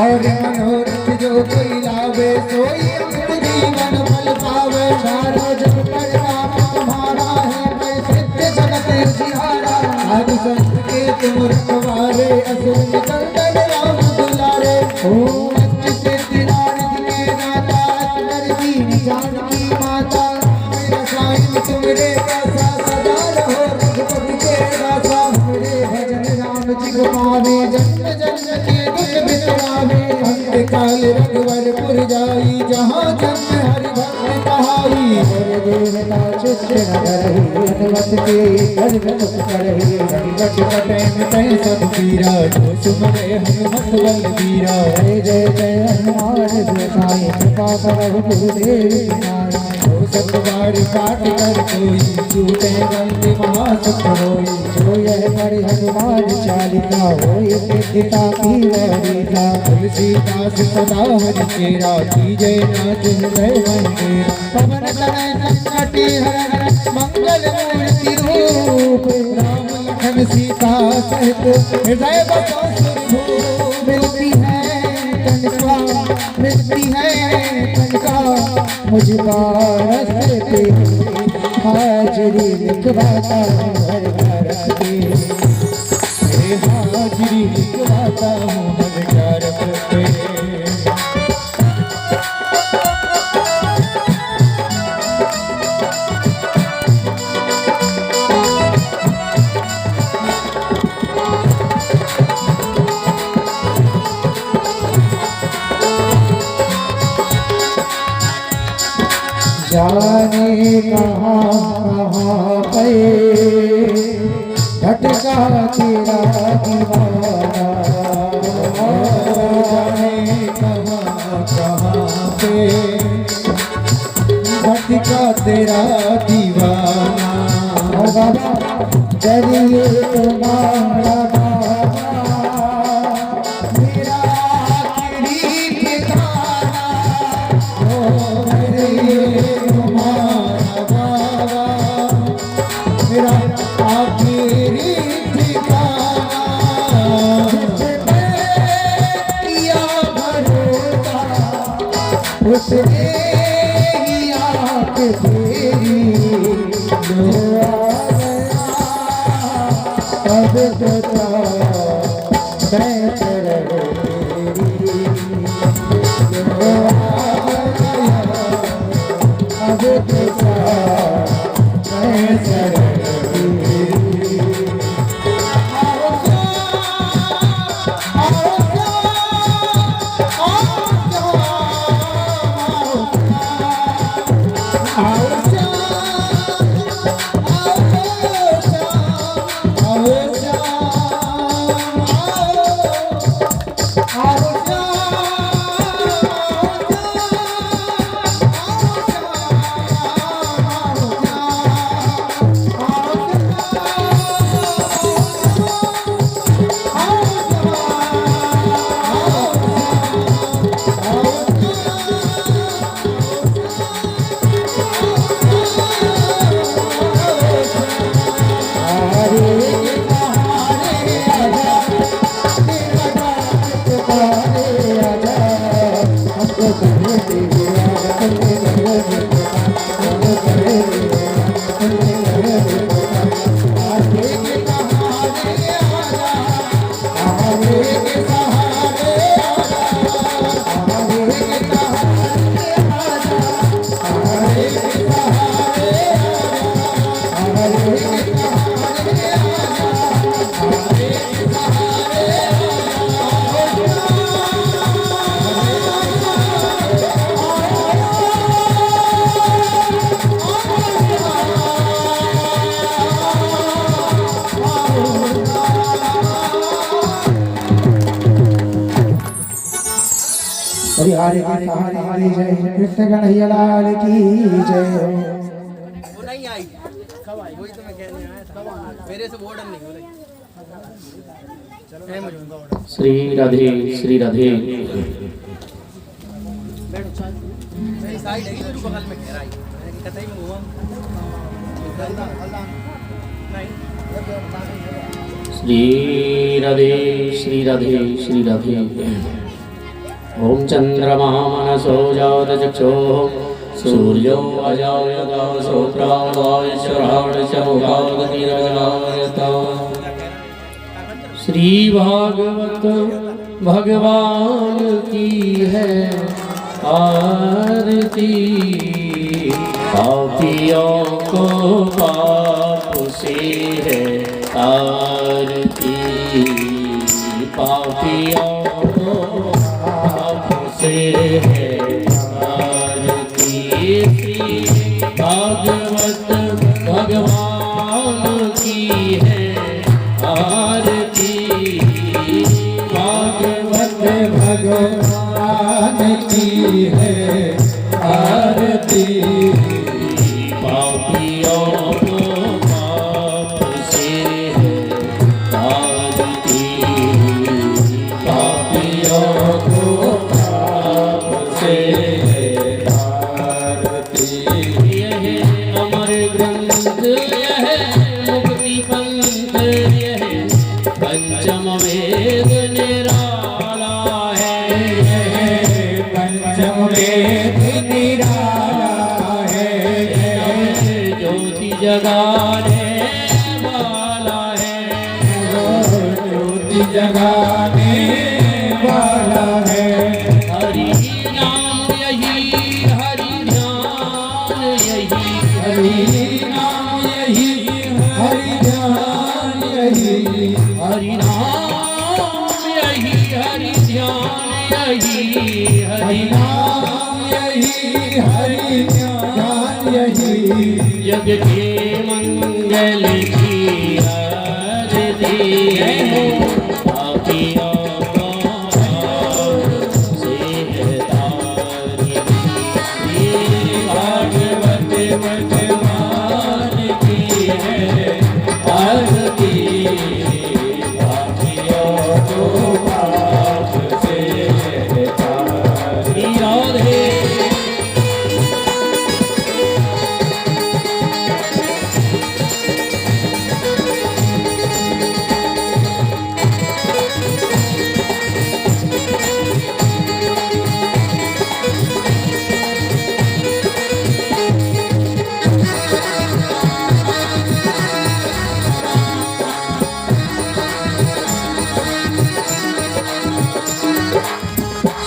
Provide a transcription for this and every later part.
और मनोरथ जो कोई लावे सोई अमृत जीवन फल पावे। सारा जग परिणाम तुम्हारा है, मैं सिद्ध जगत जिहारा। साधु संत के तुम रखवारे, असुर निकंदन राम दुलारे। ओम सिद्धि नारद के दाता, असवर दीन जानकी माता। मेरा साईं तुमरे दासा, सदा रहो रघुपति के दासा। हमरे भजन राम जी को पावे, जन्म जन्म के दुख बिसरावे। अंतकाल रघुवरपुर जाई, जहाँ जन्म हरि भक्त कहाई। हरि देवता चित्त न धरहि, हनुमत के कर दुख करहि। हरिवट कटै मिटै सब पीरा, जो सुमरै हनुमत बलबीरा। जय जय जय हनुमान गोसाई, कृपा करहु गुरुदेव की नाई। जो सत बार पाठ कर कोई, छूटै बंद महासुख होई। जो यह पढ़े हनुमान चालीसा, होय सिद्धिता की वरीता। तुलसीदास सदा हरि तेरा, कीजय नाथ हृदय मंदिर। पवन तनय संकटि हरण, मंगल मूर्ति रूप। राम लखन सीता सहित, हृदय बसो सुरभूप। मिलती है कनका, मिलती है कनका, मुझ पारस पे हाजरी लिखवाता हूँ हर कारक पे। हाजरी लिखवाता हूँ हर कारक पे। जाने कहाँ कहाँ पे भटका तेरा दीवाना। जाने कहाँ कहाँ पे भटका तेरा दीवाना। जरिए तुम्हारा मेरा आखिरी ठिकाना। मेरा आखिरी ठिकाना। किया भरोसा उसने ही आँख फेरी। जो आ गया अब बता मैं शरण तेरी। जो आ गया अब बता मैं शरण हरि हरि हरि हरि जय कृष्ण कन्हैया लाल की जय। वो नहीं आई, कब आई? वही तो मैं कहने आया था, मेरे से वो ऑर्डर नहीं हो रही। श्री राधे श्री राधे। मेरी साइड है तो बगल में घेरा आई, मैंने कतई में हुआ नहीं। श्री राधे श्री राधे श्री राधे। ॐ चन्द्रमा मनसो जातचक्षुः सूर्यो अजायतमसो प्राणायश्वराणचमुखागतिरजायत। श्री भागवत भगवान की है आरती। पापियों को पाप से है आरती। पापियों को पाप से है आरती। श्री भागवत भगवान की है आरती। भागवत भगवान की है आरती। पापियों को पाप से है आरती। पापियों को पाप से है आरती। यह अमर ग्रंथ यह मुक्ति पंथ यह पंचम वेद निराला है। पंचम वेद निराला है। ज्योति जगाने वाला है। ज्योति जगाने वाला है। हरि नाम यही हरि ध्यान यही। हरि नाम यही हरि ध्यान यही। हरि नाम यही हरि ध्यान यही। हरि नाम यही हरि ध्यान यही। जग के मंगल की आरती। पापियों को पाप से है तारती। भागवत भगवान की है आरती। पापियों को पाप से है तारती। राधे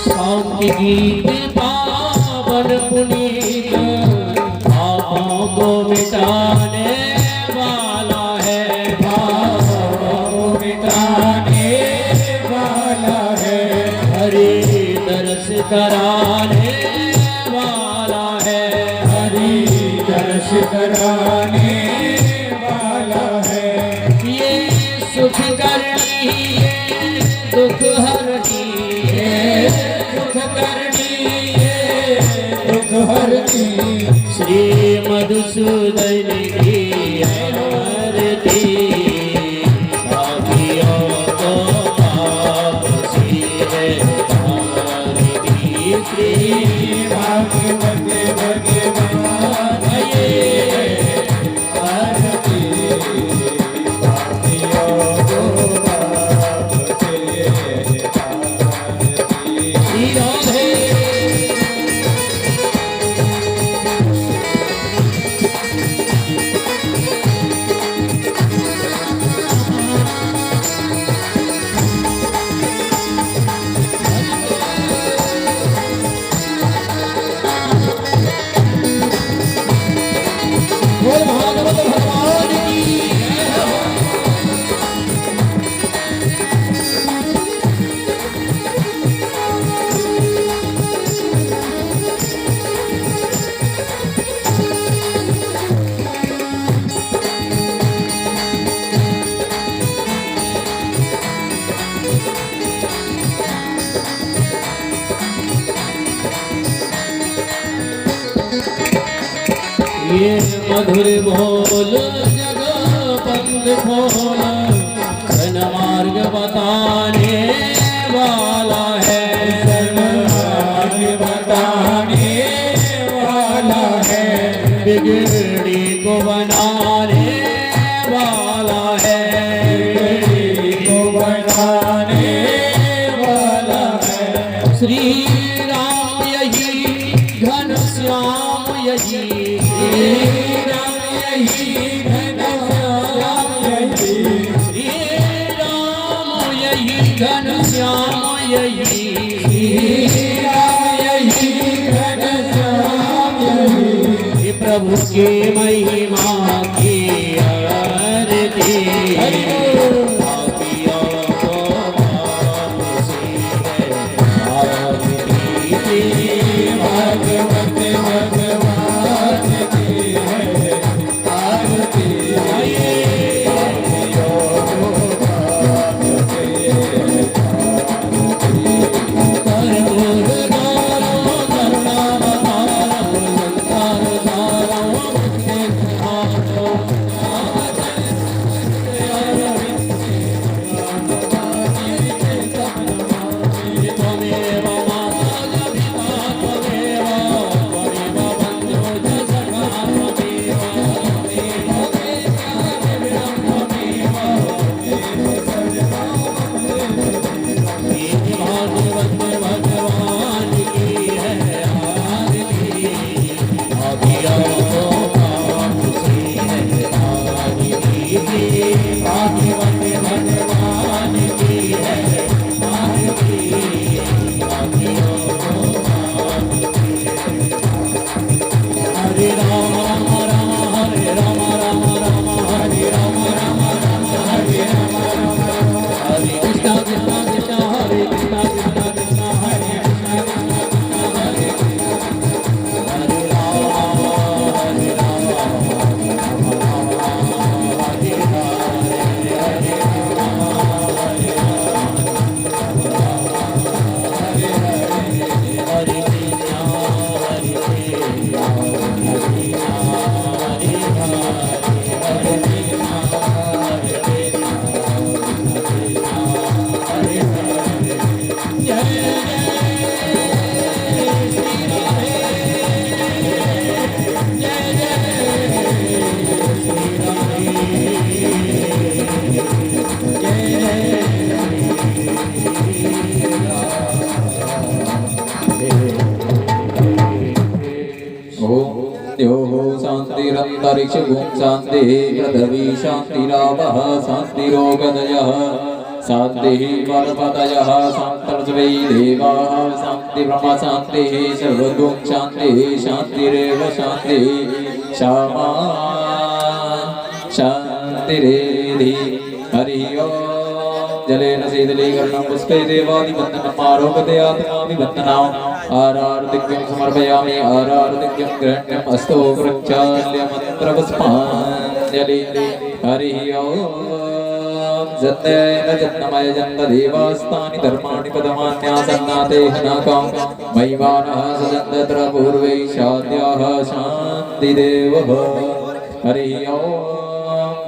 शांति गीत पावन पुनीत पापों को मिटाने वाला है। पापों को मिटाने वाला है। हरि दर्श कराने वाला है। हरि दर्श कराने वाला है। ये सुख करनी ये दुख हरनी दुख करनी है दुख हरनी। श्री मधुसूदन की आरती। पापियों को पाप से है आरती। श्री भागवत भगवान की है आरती। पापियों को पाप से है आरती। श्री राधे बोल भागवत भगवान की ये मधुर बोल जग पंथ खोल सन मार्ग बताने वाला है। सन्मार्ग बताने वाला है। बिगड़ी को बनाने वाला है। बिगड़ी को बनाने वाला है। श्री राम यही घनश्याम यही श्री राम यही घनश्याम यही प्रभु के महिमा की आरती आपियों को नाम से है आरती भगवत भगवान की है आरती आपियों को नाम से शांतिरंतरिक्ष भूम शांति पृथ्वी शांतिरापः शांतिरोगदयः शांतिः पर्वतयः शान्तर्वै देवाः शांति ब्रह्म शांतिः सर्वगुण शांतिः शांतिरेव शांतिः क्षमा शांतिरेधि हरि ओम जलेन शीतलीकरणं पुष्पे देवादिवन्दनम् आरोपते आत्माभिवन्दनम् आरार्तिक्यं समर्पयामि आरार्तिक्यं ग्रहण्यम् अस्तु प्रक्षाल्यमन्त्रपुष्पाञ्जलि हरिः ओम जन्मेन जन्मय जन्मदेवास्तानि धर्माणि पदमान्यासन्नातेह नाकं मयिवानः सजन्तत्र पूर्वै शाद्याः शान्तिदेवः हरिः ओम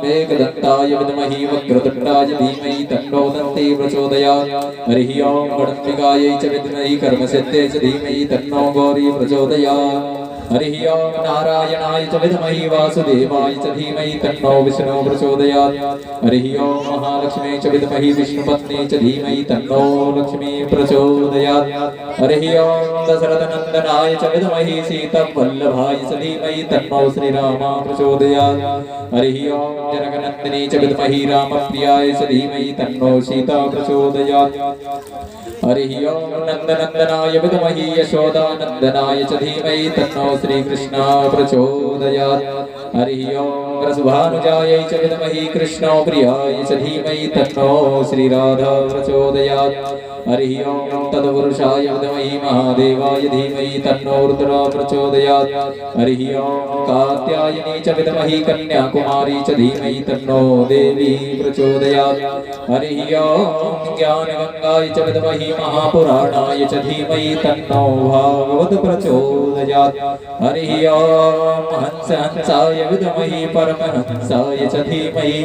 मेघदत्ताय विद्महे वक्रतुण्डाय धीमहि तन्नो दन्ती प्रचोदयात् हरिः ओम गणम्बिकायै च विद्महे कर्मसिद्ध्यै च धीमहि तन्नो गौरी प्रचोदयात् हरिः ओम नारायणाय च विद्महे वासुदेवाय च धीमहि तन्नो विष्णुः प्रचोदयात् हरिः ओम महालक्ष्म्यै च विद्महे विष्णुपत्न्यै च धीमहि तन्नो लक्ष्मी प्रचोदयात् हरिः ओम दशरथनन्दनाय च विद्महे सीतावल्लभाय च धीमहि तन्नो श्रीराम प्रचोदयात् हरिः ओम जनकनन्दिनी च विद्महे रामप्रियाय च धीमहि तन्नो सीता प्रचोदयात् हरिः ओम नन्दनन्दनाय विद्महे यशोदानन्दनाय च धीमहि तन्नो श्रीकृष्ण प्रचोदयात् हरिः ओम वृषभानुजायै च विद्महे कृष्णप्रियाय च धीमहि तन्नो श्रीराधा प्रचोदयात् हरिः ओम तत्पुरुषाय विद्महे महादेवाय धीमहि तन्नो रुद्रः प्रचोदयात् हरिः ओम कात्यायनी च विद्महे कन्याकुमारी च धीमहि तन्नो देवी प्रचोदयात् हरिः ओम ज्ञानगंगाय च विद्महे महापुराणाय च धीमहि तन्नो भागवत प्रचोदयात् हरिः ओम हंसाय विद्महे परमहंसाय च धीमहि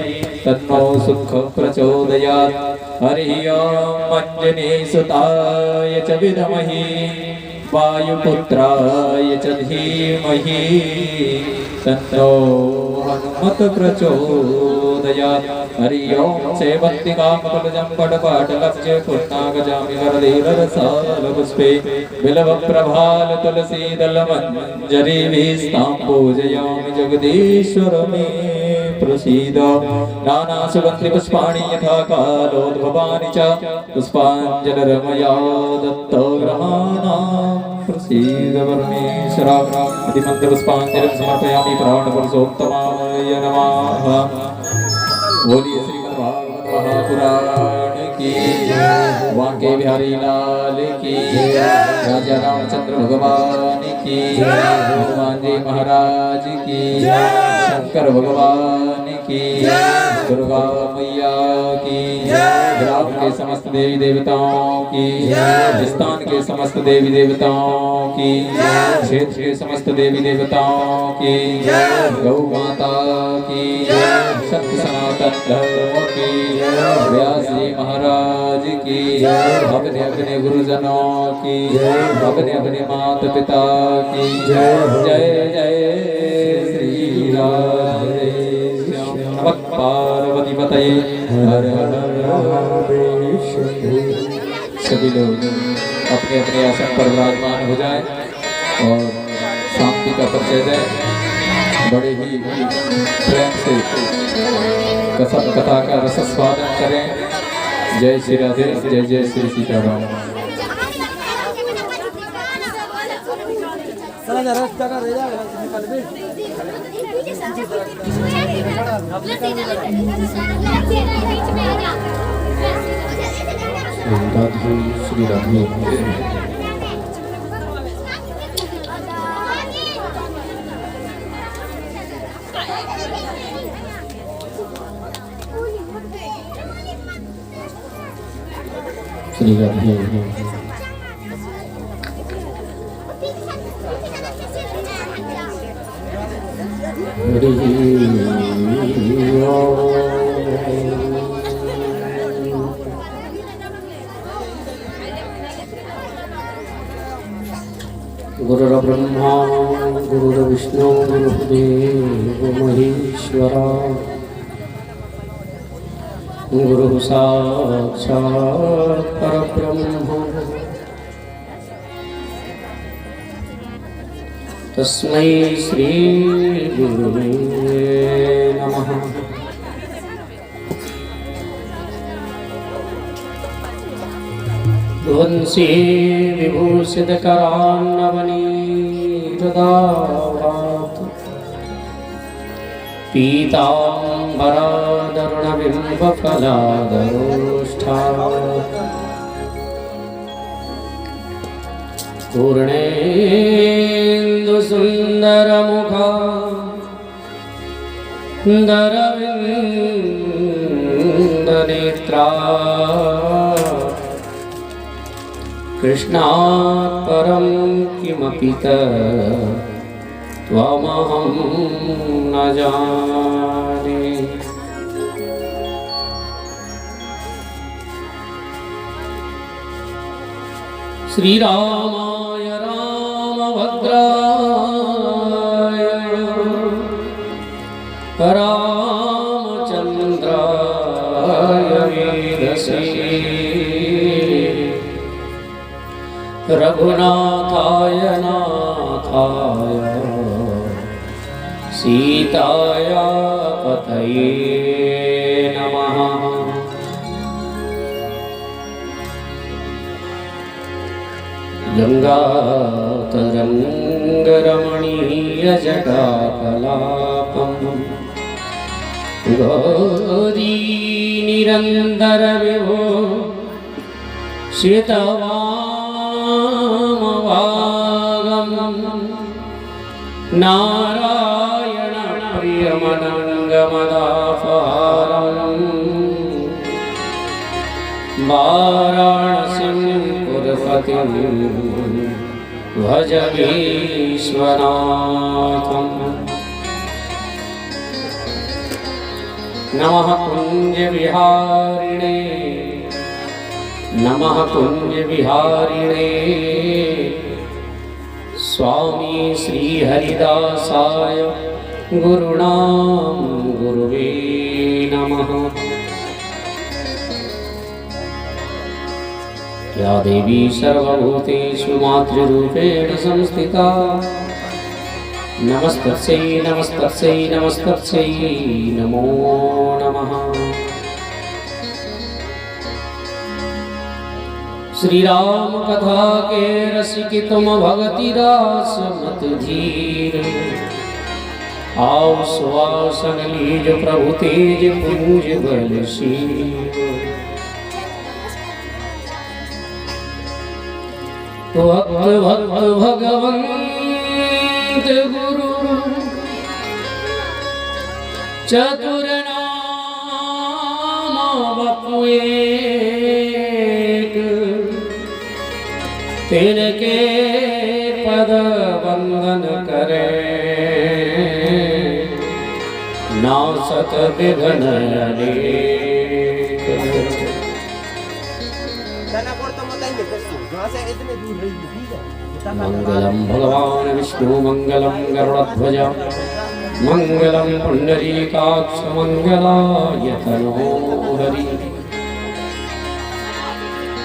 तन्नो सुख प्रचोदयात् हरिः ओम अंजनीसुताय च विद्महे वायुपुत्राय च धीमहि तन्नो हनुमत प्रचोदयात्। हरि ओं सेवन्तिकामफलजं पटपाटलब्जे पूर्णागजामि वरदीररसालपुष्पे बिल्वप्रभाल तुलसीदलमञ्जरीभिस्तां पूजयामि जगदीश्वर मे प्रसीद। नानासुगन्धिपुष्पाणि यथा कालोद्भवानि च पुष्पाञ्जलिर्मया दत्तग्रहाणां प्रसीद परमेश्वर। इति मन्त्रपुष्पाञ्जलिं समर्पयामि प्राणपुरुषोत्तमाय नमः। बोलिए श्रीमद्भागवत महापुराण की वांके बिहारी लाल की राजा रामचंद्र भगवान की हनुमान जी महाराज की शंकर भगवान की दुर्गा मैया की ग्राम के समस्त देवी देवताओं की स्थान के समस्त देवी देवताओं की क्षेत्र के समस्त देवी देवताओं की गौ माता की सत्य सनातन धर्म की व्यास जी महाराज की अपने अपने गुरुजनों की अपने अपने माता पिता की जय जय श्री राधे श्याम। नमः पार्वती पतये हर हर महादेव। सभी लोग अपने अपने आसन पर विराजमान हो जाएं और शांति का परिचय दें। बड़े ही प्रेम से कथा का रसस्वादन करें। जय श्री राधे जय जय श्री सीताराम। श्री राधे श्री राधे गुरुर्ब्रह्मा गुरुर्विष्णु गुरुदेव महेश्वरा गुरुः साक्षात् परब्रह्म तस्मै श्री गुरुवे नमः। ध्वंसी विभूषितकरान्नवनीरदावात् पीताम्बरादरुणबिम्बफलादरोष्ठात् पूर्णेन्दुसुन्दरमुखा दरविन्दनेत्रा कृष्णात् परं किमपि त्वमहं न जाने। श्रीरामाय रामभद्राय रामचन्द्राय वेदसे रघुनाथाय नाथाय सीताया पतये नमः। गङ्गातरङ्गरमणीयजटाकलापं गौरीनिरन्तरविभो श्रितवामभागं नारायणप्रियमनङ्गमदापहारम् वाराणसीं पुरपतिं भज विश्वनाथम्। नमः कुञ्जविहारिणे नमः कुञ्जविहारिणे स्वामी श्री हरिदासाय गुरुणाम गुरुवे नमः। या देवी सर्वभूतेषु मातृरूपेण संस्थिता नमस्तस्यै नमस्तस्यै नमस्तस्यै नमो नमः। श्री राम कथा के रसिक तुम भगति दास मत धीर। आओ सुवासन लीज प्रभु तेज पूज बलशील। भक्त भक्त भगवंत गुरु चतुर नाम बपु एक। तिनके पद वंदन करे नासत विघ्न अनेक। मंगलम भगवान विष्णु मंगलम गरुड़ध्वज मंगलम पुंडरीकाक्ष मंगलाय तनोहरि।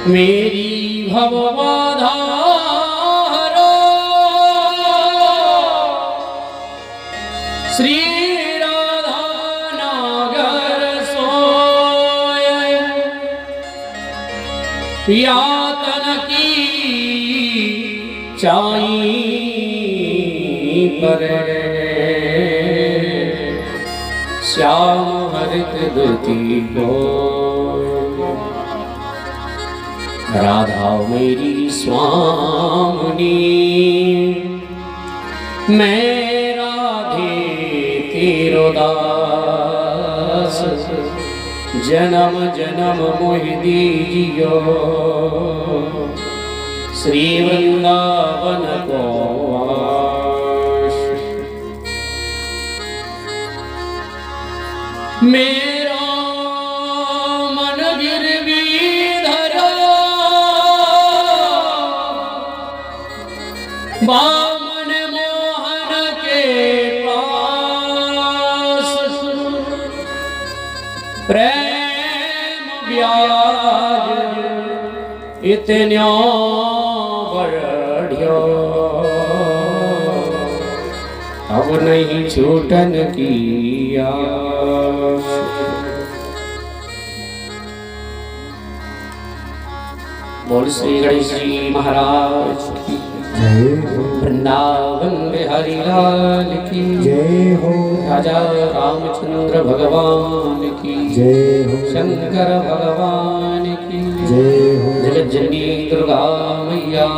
मेरी भवबाधा हरो श्री राधा नागर सोय। यातन की चाई पर श्याम हरित दुति को। राधा मेरी स्वामिनी मैं राधे तेरो दास। जन्म जन्म मोहि दीजियो श्री वृंदावन को वास। मेरा मन गिरवी धरा बामन मोहन के पास। प्रेम ब्याज इतन्या बढ़ियो अब नहीं छूटन की आस। बोल श्री गणेश जी महाराज की वृंदावन बिहारी लाल की जय हो। राजा रामचंद्र भगवान की जय हो। शंकर भगवान की जय हो। जगत जननी दुर्गा मैया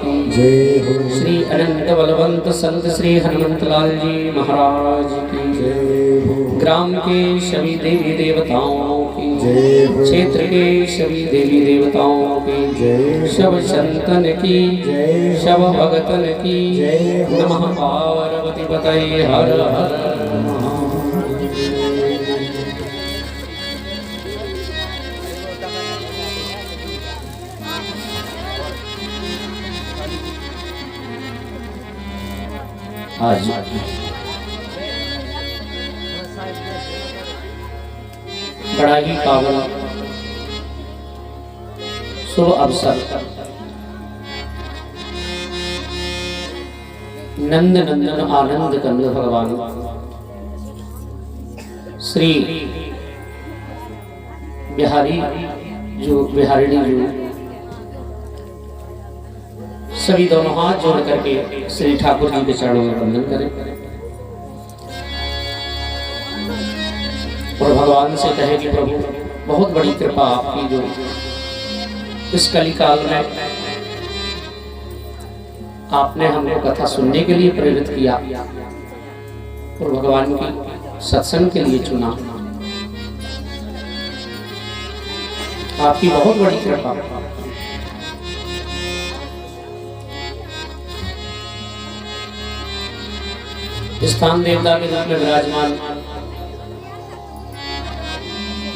की जय हो। श्री अनंत बलवंत संत श्री हनुमंत लाल जी महाराज की जय हो। ग्राम के सभी देवी देवताओं की जय हो। क्षेत्र के सभी देवी देवताओं की जय हो। सब संतन की जय हो। सब भगतन की जय हो। नमः पार्वती पतये हर हर आज बड़ा ही पावन शुभ अवसर नंद नंदन आनंद कंद भगवान श्री बिहारिणी जी सभी दोनों हाथ जोड़ करके श्री ठाकुर जी के चरणों में वंदन करें और भगवान से कहे कि प्रभु बहुत बड़ी कृपा आपकी जो इस कलिकाल में आपने हमको कथा सुनने के लिए प्रेरित किया और भगवान की सत्संग के लिए चुना। आपकी बहुत बड़ी कृपा। स्थान देवता के रूप में विराजमान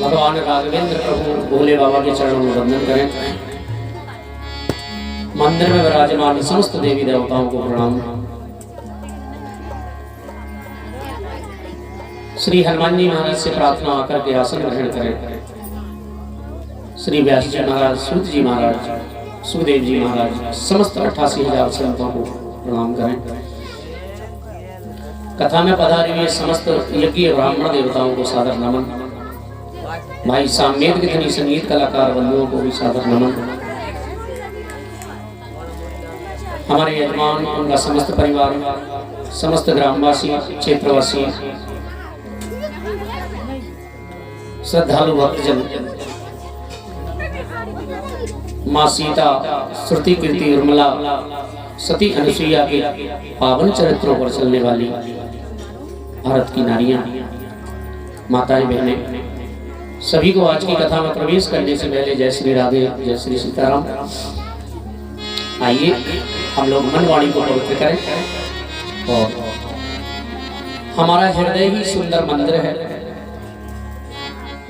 भगवान राघवेंद्र प्रभु भोले बाबा के चरणों में वंदन करें। मंदिर में विराजमान समस्त देवी देवताओं को प्रणाम। श्री हनुमान जी महाराज से प्रार्थना आकर के आसन ग्रहण करें। श्री व्यास जी महाराज, सूत जी महाराज, सुखदेव जी महाराज, समस्त 88,000 संतों को प्रणाम करें। कथा में पधारे हुए समस्त यज्ञ ब्राह्मण देवताओं को सादर नमन। भाई सामवेद के धनी संगीत कलाकार बंधुओं को भी सादर नमन। हमारे यजमान, उनका समस्त परिवार, समस्त ग्रामवासी, क्षेत्रवासी, श्रद्धालु भक्तजन, माँ सीता, श्रुति, कीर्ति, उर्मिला, सती अनुसुईया के पावन चरित्रों पर चलने वाली भारत की नारियां, माताएं, बहनें, सभी को आज की कथा में प्रवेश करने से पहले जय श्री राधे, जय श्री सीताराम। आइए हम लोग मन वाणी को पवित्र करें और हमारा हृदय ही सुंदर मंदिर है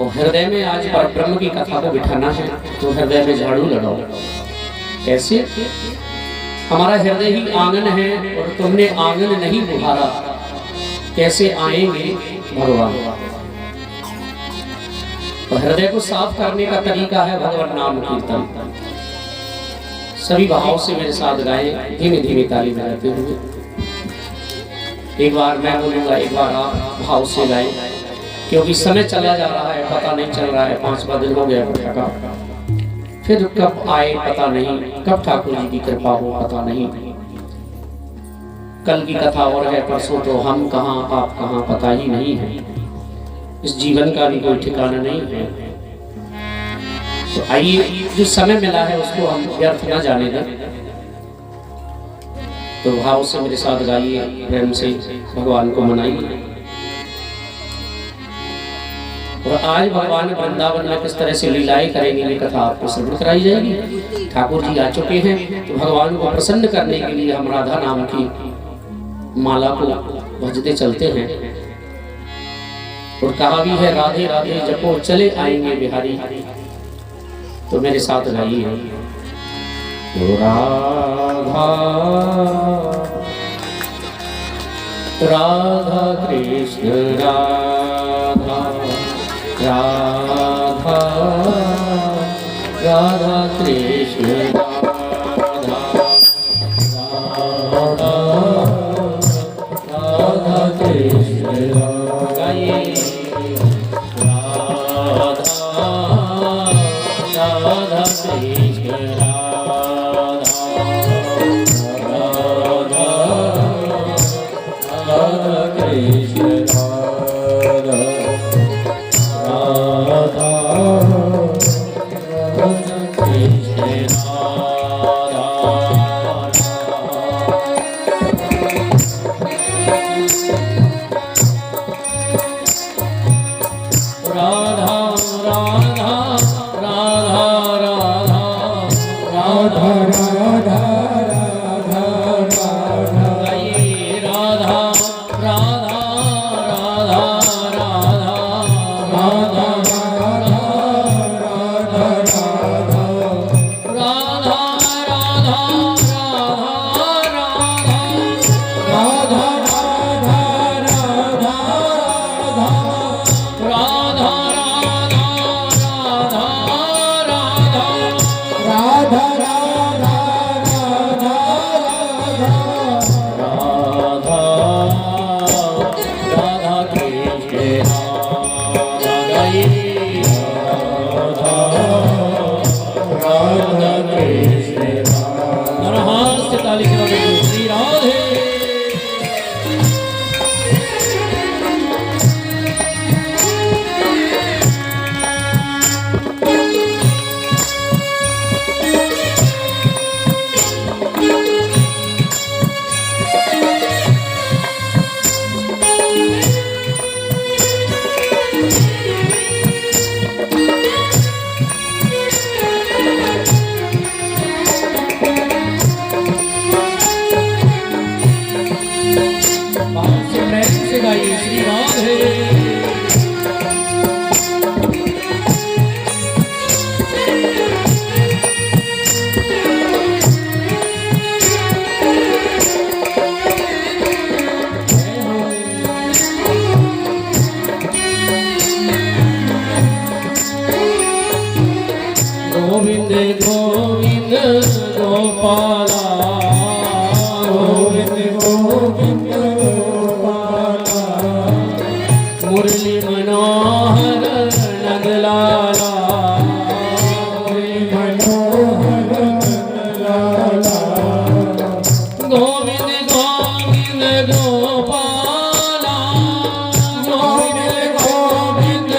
और हृदय में आज परब्रह्म की कथा को बिठाना है तो हृदय में झाड़ू लगाओ। कैसे? हमारा हृदय ही आंगन है और तुमने आंगन नहीं बुहारा, कैसे आएंगे भगवान? और हृदय को साफ करने का तरीका है भगवान नाम कीर्तन। सभी भाव से मेरे साथ गाएं, धीमे धीमे ताली बजाते हुए। एक बार मैं बोलूंगा, एक बार आप भाव से गाएं, क्योंकि समय चला जा रहा है, पता नहीं चल रहा है। 5 दिन हो गया का, फिर कब आए पता नहीं, कब ठाकुर जी की कृपा हो पता नहीं। कल की कथा और है, परसों तो हम कहाँ आप कहाँ पता ही नहीं है। इस जीवन का भी कोई ठिकाना नहीं है। तो आइए जो समय मिला है उसको हम व्यर्थ न जाने दें। तो भाव से मेरे साथ गाइए, प्रेम से भगवान को मनाइए। और आज भगवान वृंदावन में किस तरह से लीलाएं करेंगे ये कथा आपको श्रवण कराई जाएगी। ठाकुर जी आ चुके हैं तो भगवान को प्रसन्न करने के लिए हम राधा नाम की माला को भजते चलते हैं। और कहा भी है, राधे राधे जपो चले आएंगे बिहारी। तो मेरे साथ गाइए, राधा राधा कृष्ण राधा राधा राधा कृष्ण राधा राधा राधा कृष्ण गाइए, राधा कृष्ण राधा राधा कृष्ण राधा गोविंद गोपाला गोविंद गोविंद गोपाला मुरली मनोहर नंदलाला मुरली मनोहर नंदलाला गोविंद गोविंद गोपाला गोविंद गोविंद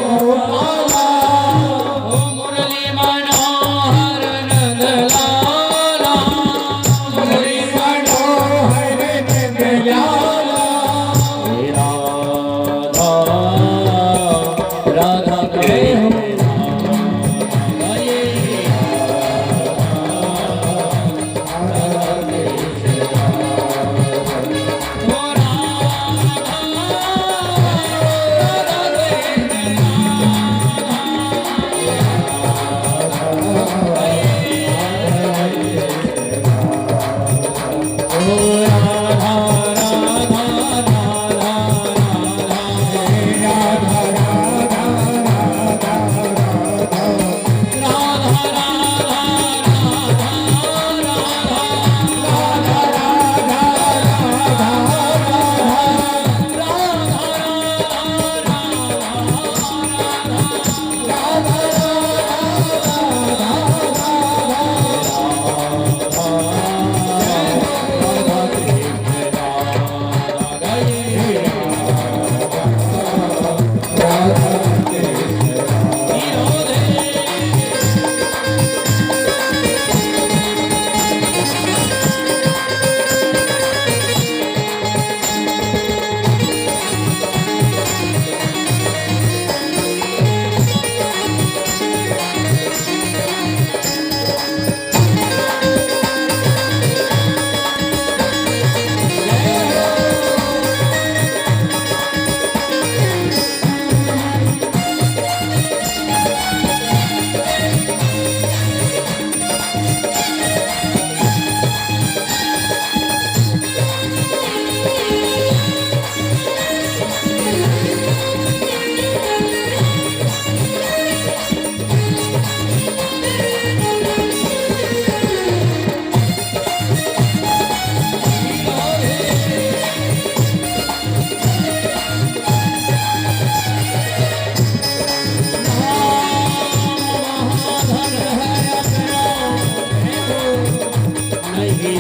गोपाला मुरली मनोहर नंदलाला मुरली मनोहर नंदलाला राधा राधा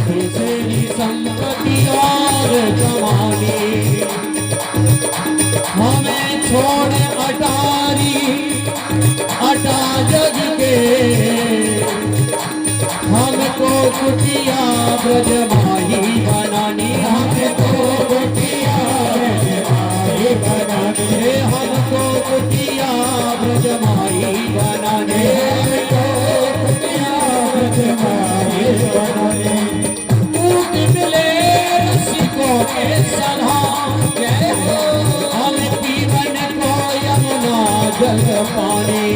दूसरी संपत्ति और कमानी हमें छोड़ अटारी अटा जग के हमको कुटिया ब्रज माही बनानी हमको कुटिया ब्रज माही बनाने हमको कुटिया ब्रज माही बनाने हमको कुटिया ब्रज माही बनाने मिले रसिकों के सलाम जय हो हम पीवन को यमुना जल पानी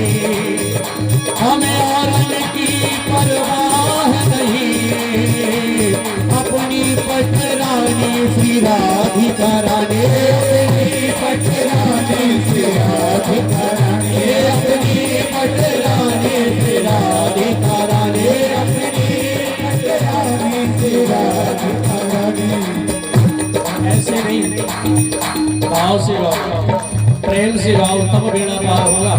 हमें औरन की परवाह नहीं अपनी पटरानी श्री राधिका रानी अपनी पटरानी श्री राधिका रानी अपनी पटरानी श्री राधिका रानी अपनी पटरानी श्री राधिका रानी। ऐसे नहीं भाव से गाओ प्रेम से गाओ तब बेड़ा पार होगा।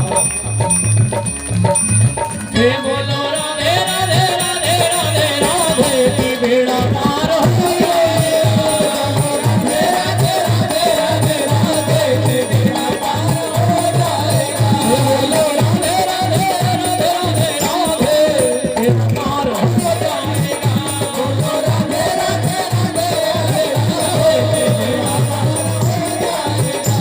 हे बोलो राधे राधे राधे राधे राधे की बेड़ा पार हो राधे राधे राधे राधे राधे की बेड़ा पार हो जाएगा। हे बोलो राधे राधे राधे राधे राधे की पार हो जाएगा। बोलो राधे राधे राधे राधे राधे की बेड़ा पार हो जाएगा।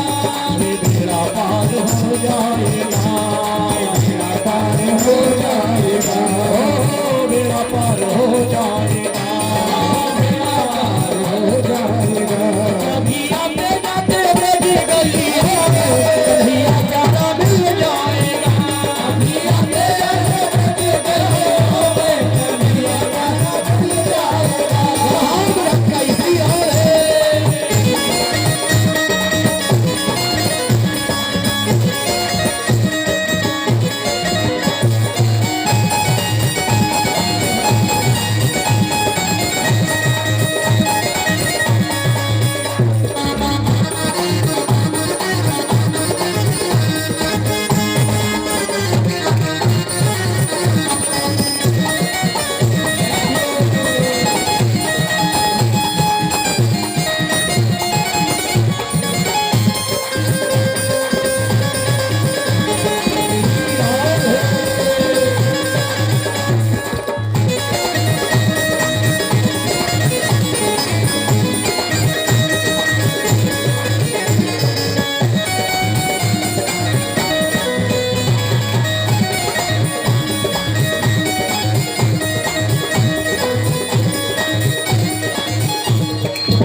बेड़ा पार हो जाएगा।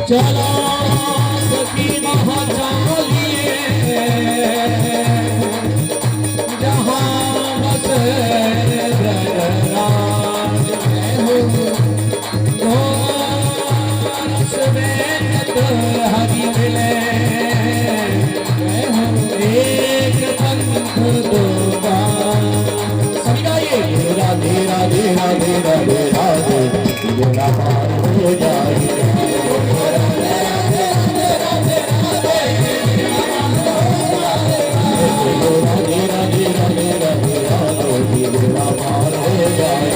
चला सखी वहाँ चालिए जहाँ बस ब्रजराज हरि मिले एक पंथ दो राधे राधे राधे राधे राधे मेरा पार हो जाए राधे राधे राधे राधे राधे मेरा पार हो जाए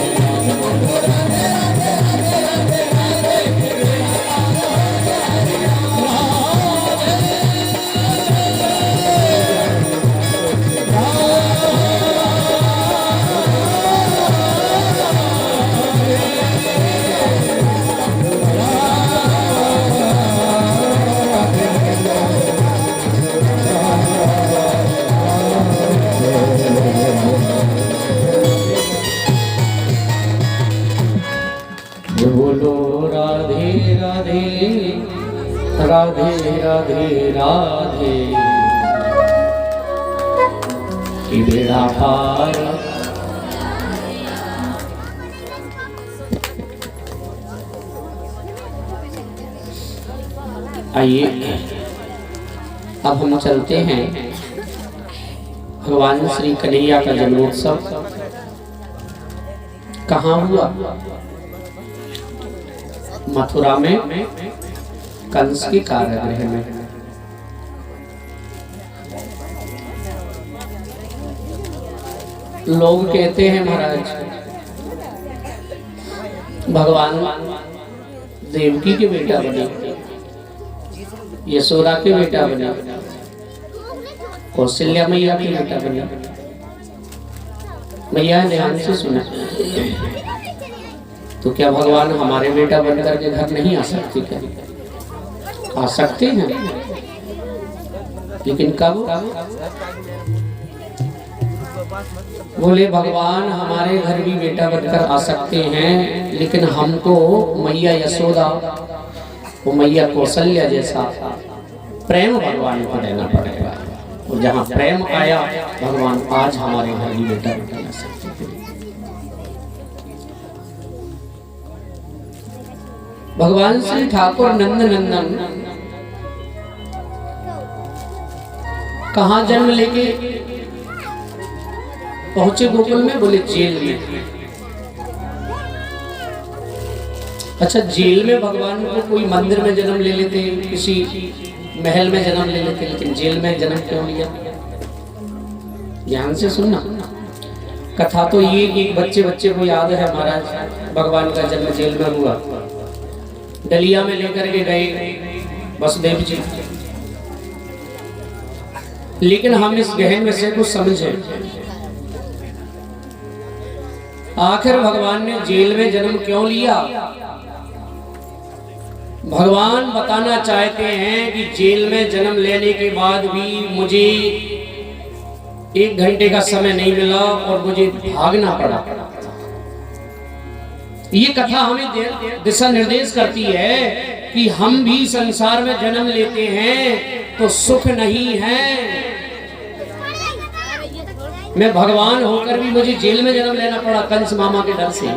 बोलो राधे राधे राधे राधे राधे कि बेड़ा पार आइए अब हम चलते हैं भगवान श्री कन्हैया का जन्मोत्सव कहाँ हुआ? मथुरा में कंस के कारागृह में। लोग कहते हैं महाराज भगवान देवकी के बेटा बने, यशोदा के बेटा बने, कौशल्या मैया के बेटा बने। मैया ध्यान से सुना, तो क्या भगवान हमारे बेटा बनकर के घर नहीं आ सकते? क्या आ सकते हैं, लेकिन कब? बोले भगवान हमारे घर भी बेटा बनकर आ सकते हैं, लेकिन हमको मैया यशोदा वो मैया कौशल्या जैसा प्रेम भगवान को देना पड़ेगा। और जहाँ प्रेम आया भगवान आज हमारे घर भी बेटा बनकर आ सकते हैं। भगवान श्री ठाकुर नंद नंदन कहाँ जन्म लेके पहुंचे गोकुल में? बोले जेल में। अच्छा, जेल में भगवान को कोई मंदिर में जन्म ले लेते, किसी महल में जन्म ले लेते, लेकिन जेल में जन्म क्यों लिया? ध्यान से सुनना कथा। तो ये एक बच्चे को याद है महाराज, भगवान का जन्म जेल में हुआ। डलिया में लेकर के गए वसुदेव जी, लेकिन हम इस गहन विषय को समझे। आखिर भगवान ने जेल में जन्म क्यों लिया? भगवान बताना चाहते हैं कि जेल में जन्म लेने के बाद भी मुझे 1 घंटे का समय नहीं मिला और मुझे भागना पड़ा। ये कथा हमें दिशा निर्देश करती है कि हम भी संसार में जन्म लेते हैं तो सुख नहीं है। मैं भगवान होकर भी मुझे जेल में जन्म लेना पड़ा कंस मामा के डर से।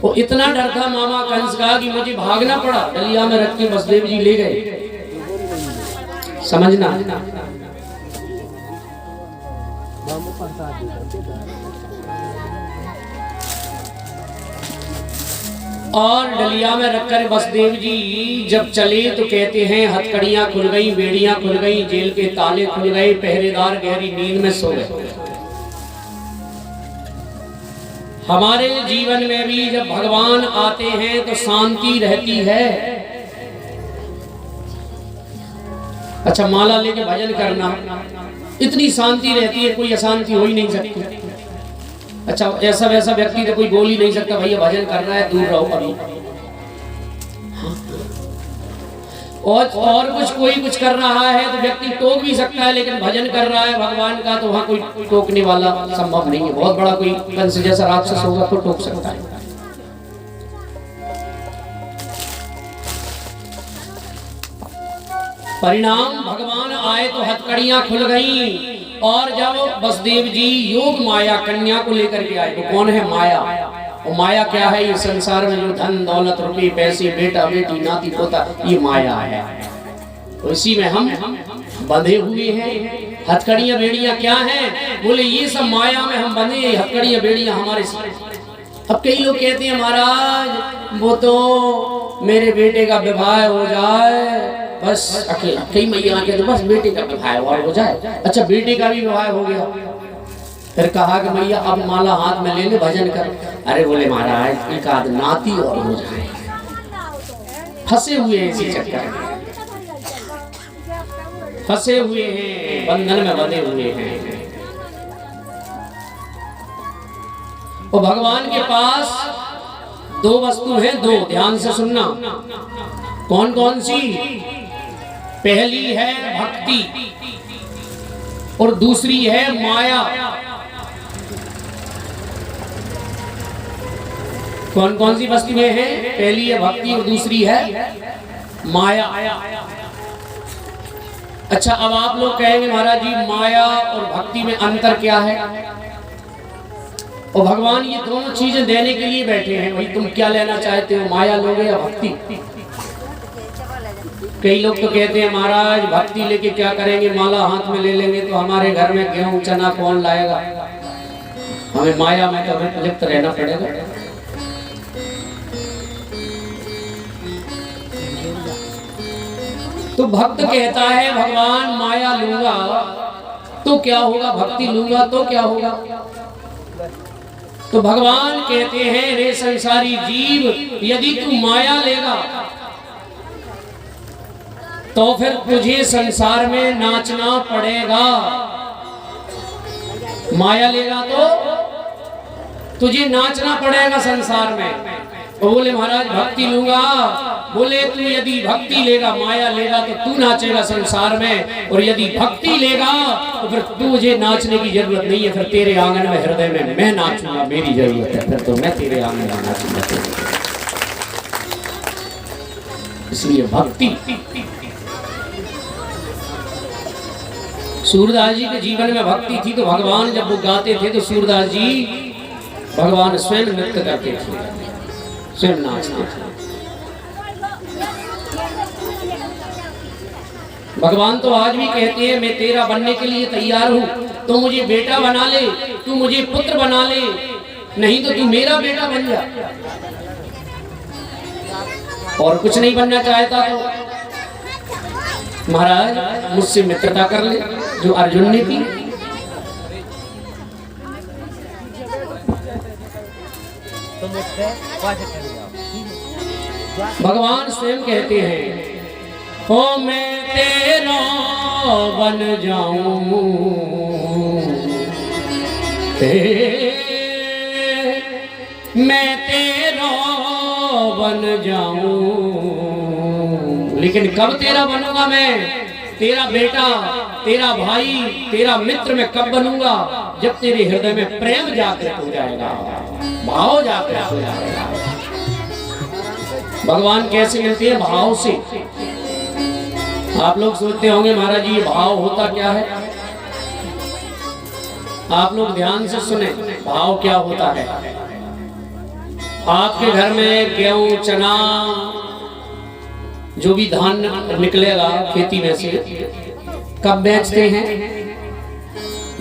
वो इतना डर था मामा कंस का कि मुझे भागना पड़ा। डलिया में रख के वसुदेव जी ले गए। समझना, और डलिया में रखकर वसुदेव जी जब चले तो कहते हैं हथकड़ियां खुल गई, बेड़ियां खुल गई, जेल के ताले खुल गए, पहरेदार गहरी नींद में सो गए। हमारे जीवन में भी जब भगवान आते हैं तो शांति रहती है। अच्छा, माला लेके भजन करना, इतनी शांति रहती है, कोई अशांति हो ही नहीं सकती। अच्छा, ऐसा वैसा व्यक्ति तो कोई बोल ही नहीं सकता भैया भजन करना है, दूर रहो अभी। और कुछ कोई कुछ कर रहा है तो व्यक्ति टोक भी सकता है, लेकिन भजन कर रहा है भगवान का तो वहां कोई टोकने वाला संभव नहीं है। बहुत बड़ा कोई कंस जैसा राक्षस होगा तो टोक सकता है। परिणाम भगवान आए तो हथकड़ियां खुल गईं और जब वसुदेव जी योग माया कन्या को लेकर के आए। तो कौन है माया? और माया क्या है? ये संसार में जो धन दौलत रुपये पैसे बेटा बेटी नाती पोता ये माया है। तो इसी में हम बंधे हुए हैं। हथकड़ियां बेड़ियां क्या हैं? बोले ये सब माया में हम बंधे, हथकड़ियां बेड़ियां हमारे साथ। अब कई लोग कहते हैं महाराज वो तो मेरे बेटे का विवाह हो जाए बस अकेला। कई मैया के तो बस बेटे का विवाह हो जाए। अच्छा बेटे का भी विवाह हो गया, फिर कहा कि मैया अब माला हाथ में ले ले भजन कर। अरे बोले महाराज एक आध नाती और हो जाए। फंसे हुए हैं इसी चक्कर में, फंसे हुए हैं, बंधन में बंधे हुए हैं। और भगवान के पास दो वस्तु हैं, दो, ध्यान से सुनना। कौन कौन सी? पहली है भक्ति और दूसरी है माया। कौन कौन सी वस्तुएं हैं? पहली है भक्ति और दूसरी है माया। अच्छा अब आप लोग कहेंगे महाराज जी माया और भक्ति में अंतर क्या है? और भगवान ये दोनों चीजें देने के लिए बैठे हैं। भाई तुम क्या लेना चाहते हो, माया लोगे या भक्ति? कई लोग तो कहते हैं महाराज भक्ति लेके क्या करेंगे, माला हाथ में ले लेंगे तो हमारे घर में गेहूं चना कौन लाएगा, हमें माया में तो लिप्त रहना पड़ेगा। तो भक्त कहता है भगवान माया लूंगा तो क्या होगा, भक्ति लूंगा तो क्या होगा? तो भगवान कहते हैं रे संसारी जीव यदि तू माया लेगा तो फिर तुझे संसार में नाचना पड़ेगा। माया लेगा तो तुझे नाचना पड़ेगा संसार में। तो बोले महाराज भक्ति लूंगा, बोले तू यदि भक्ति लेगा माया लेगा तो तू नाचेगा संसार में, और यदि भक्ति लेगा तो फिर तुझे नाचने की जरूरत नहीं है, फिर तेरे आंगन में हृदय में मैं नाचूंगा, मेरी जरूरत है, फिर तो मैं तेरे आंगन में नाचूंगा। इसलिए भक्ति। सूरदास जी के जीवन में भक्ति थी तो भगवान जब वो गाते थे तो सूरदास जी भगवान स्वयं नृत्य करते थे, स्वयं नाचते थे। भगवान तो आज भी कहते हैं मैं तेरा बनने के लिए तैयार हूँ, तो मुझे बेटा बना ले, तू मुझे पुत्र बना ले, नहीं तो तू मेरा बेटा बन जा। और कुछ नहीं बनना चाहता तो महाराज मुझसे मित्रता कर ले, जो अर्जुन ने की। भगवान स्वयं कहते हैं हो मैं तेरा बन जाऊं, मैं तेरा बन जाऊं, लेकिन कब तेरा बनूंगा मैं? तेरा बेटा, तेरा भाई, तेरा मित्र मैं कब बनूंगा? जब तेरे हृदय में प्रेम जागृत हो जाएगा, भाव जागृत हो जाएगा। भगवान कैसे मिलते हैं? भाव से। आप लोग सोचते होंगे महाराज जी ये भाव होता क्या है? आप लोग ध्यान से सुने, भाव क्या होता है। आपके घर में गेहूं चना जो भी धान निकलेगा खेती में से कब बेचते हैं?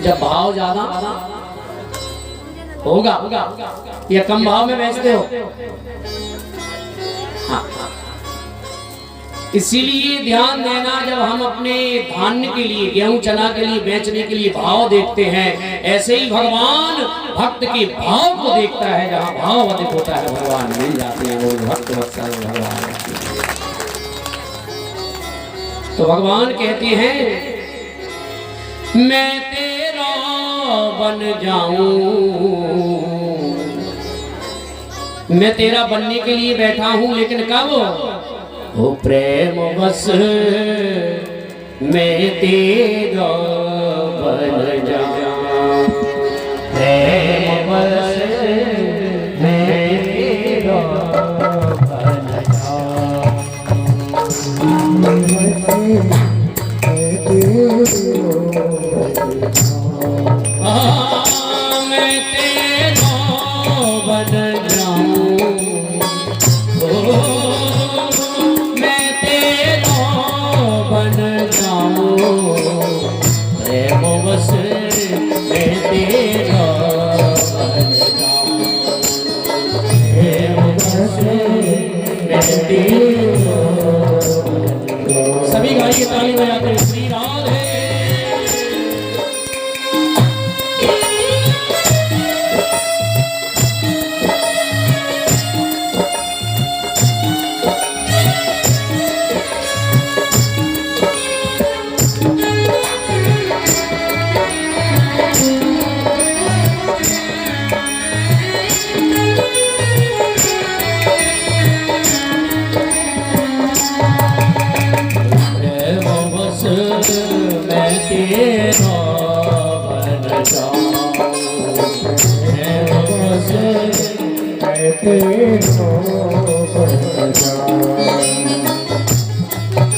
जब भाव ज्यादा होगा या कम भाव में बेचते हो? हाँ। इसीलिए ध्यान देना जब हम अपने धान्य के लिए गेहूं चना के लिए बेचने के लिए भाव देखते हैं, ऐसे ही भगवान भक्त के भाव को देखता है। जहाँ भाव अधिक होता है भगवान मिल जाते हैं, वो भक्त वत्सल भगवान। तो भगवान कहते हैं मैं तेरा बन जाऊं, मैं तेरा बनने के लिए बैठा हूं, लेकिन कब? हो प्रेम बस मैं तेरा बन जाऊं, प्रेम बस मैं तेरा बन जाऊं।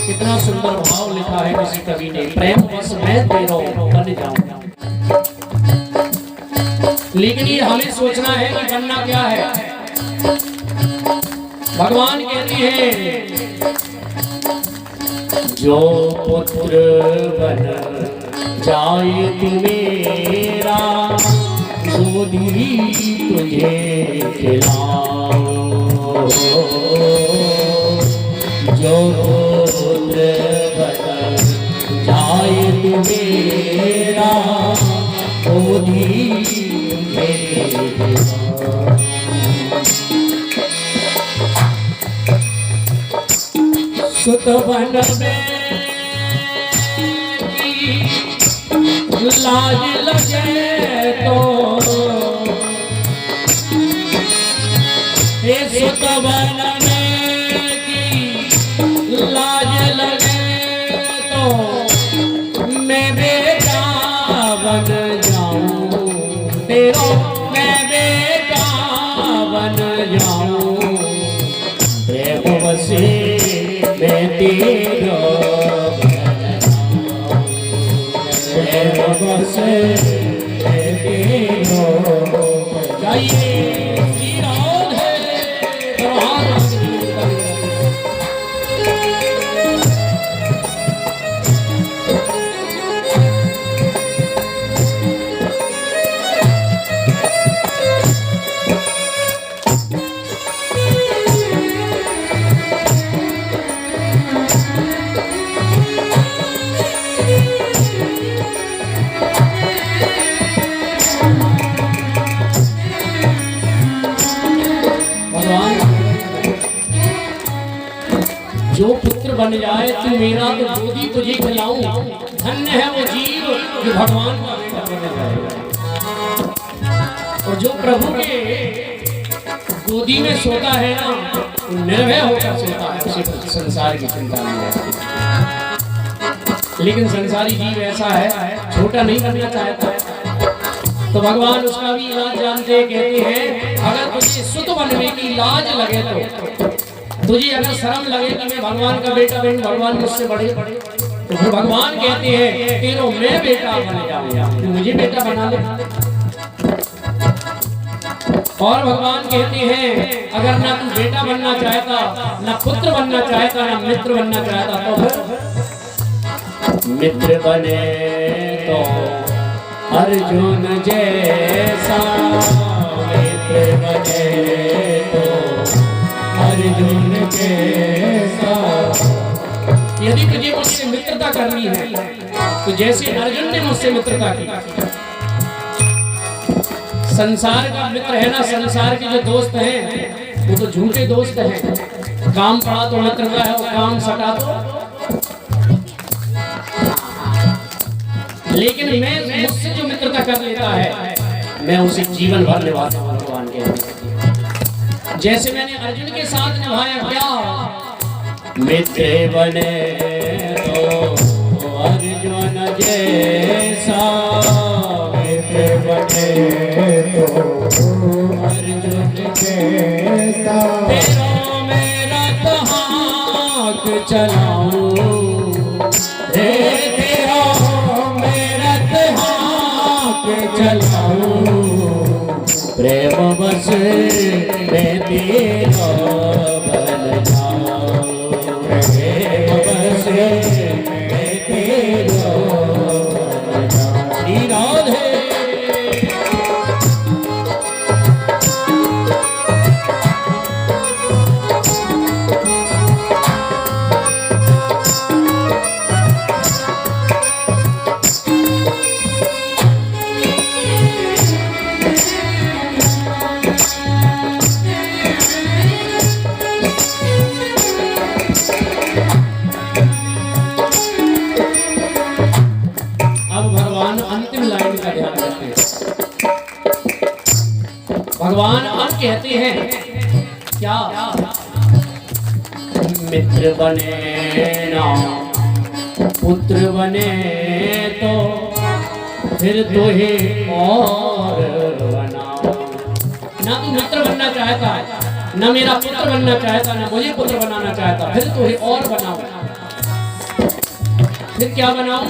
कितना सुंदर भाव लिखा है किसी कवि ने, प्रेम बस मैं तेरो बन जाऊं। लेकिन ये हमें सोचना है कि बनना क्या है। भगवान कहते हैं जो पुत्र बन जाए तू मेरा, गोदी तुझे खिलाओ। जो पुत्र बन जाए तू मेरा, गोदी तुझे खिलाओ। सुत बन में लाज लगे तो, हे सुत बन में की लाज लगे तो, मैं बेटा बन जाऊं तेरो, मैं बेटा बन जाऊं। प्रेम बसे मैं तेरा बसे जाइए जो पुत्र बन जाए तू मेरा, तो गोदी तुझे खिलाऊं। धन्य है वो जीव जो भगवान का बेटा बन जाएगा। और जो प्रभु के गोदी में सोता है ना, वो निर्भय होकर सोता है, उसे संसार की चिंता नहीं रहती। लेकिन संसारी जीव ऐसा है, छोटा नहीं बनना चाहता है। तो भगवान उसका भी इलाज जानते, कहते हैं अगर तुझे सुत बनने की लाज लगे तो, तुझे अगर शर्म लगे कि मैं भगवान का बेटा बन, भगवान मुझसे बड़े, तो फिर भगवान कहते हैं तेरो मैं बेटा बन जाऊंगा, तू मुझे बेटा बना ले। और भगवान कहते हैं अगर ना तू बेटा बनना चाहता, ना पुत्र बनना चाहता, ना मित्र बनना चाहता, तो फिर मित्र बने तो अर्जुन जैसा, मित्र बने तो अर्जुन जैसा। यदि तुझे मुझसे मित्रता करनी है तो जैसे अर्जुन ने मुझसे मित्रता की। संसार का मित्र है ना, संसार के जो दोस्त हैं वो तो झूठे दोस्त हैं। काम पड़ा तो मित्रता है, वो काम सटा तो। लेकिन मैं मुझसे जो मित्रता कर लेता है, मैं उसे जीवन भर निभाता हूं। भगवान के जैसे मैंने अर्जुन के साथ निभाया क्या, मित्र बने तो अर्जुन जैसा, मित्र बने तो अर्जुन जैसा। तेरा मेरा तो हाथ चलाऊं, तेरा मेरा तो हाथ चलाऊं। प्रेम बस मैं तेरा बन जाऊं, प्रेम बस मैं तेरा बन जाऊं। श्री राधे भगवान अब कहते हैं क्या, मित्र बने ना पुत्र बने तो फिर तो ही और बना। पुत्र बनना चाहता है, न मेरा पुत्र बनना चाहता, न मुझे पुत्र बनाना चाहता, फिर तो और बनाओ। फिर क्या बनाओ?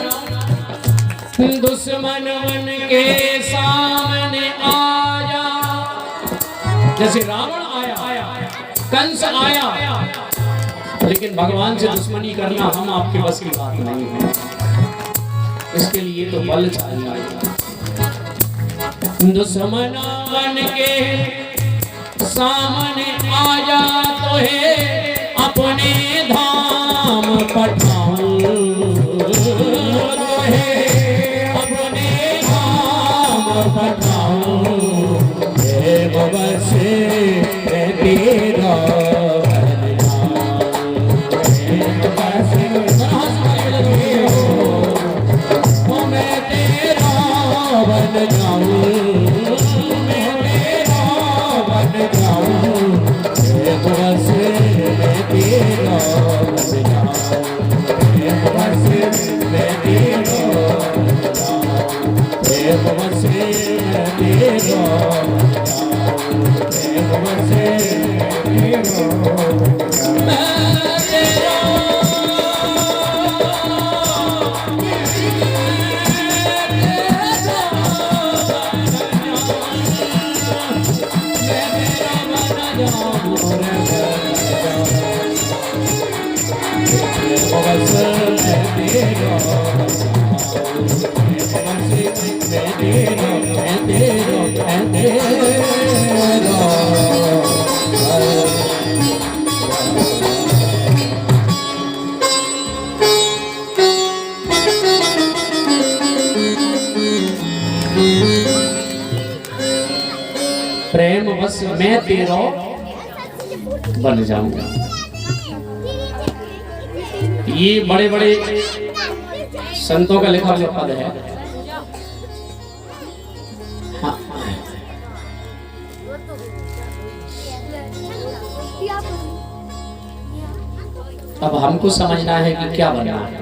दुश्मन बन के सामने आया, जैसे रावण आया, कंस आया, लेकिन भगवान से दुश्मनी करना हम आपके बस की बात नहीं है। इसके लिए तो बल चाहिए। दुश्मन बन के सामने आया तो है अपने धाम पठाऊं, तो है अपने धाम पठाऊं, बस तेरा मैं तेरा बन जाऊं, मैं तेरा बन जाऊं, बस मैं तेरा बन जाऊं, बस मैं तेरा बन जाऊं, बस मैं तेरा प्रेम बस मैं तेरा बन जाऊंगा। ये बड़े बड़े संतों का लिखा हुआ पद है। हाँ। अब हमको समझना है कि क्या बनना है।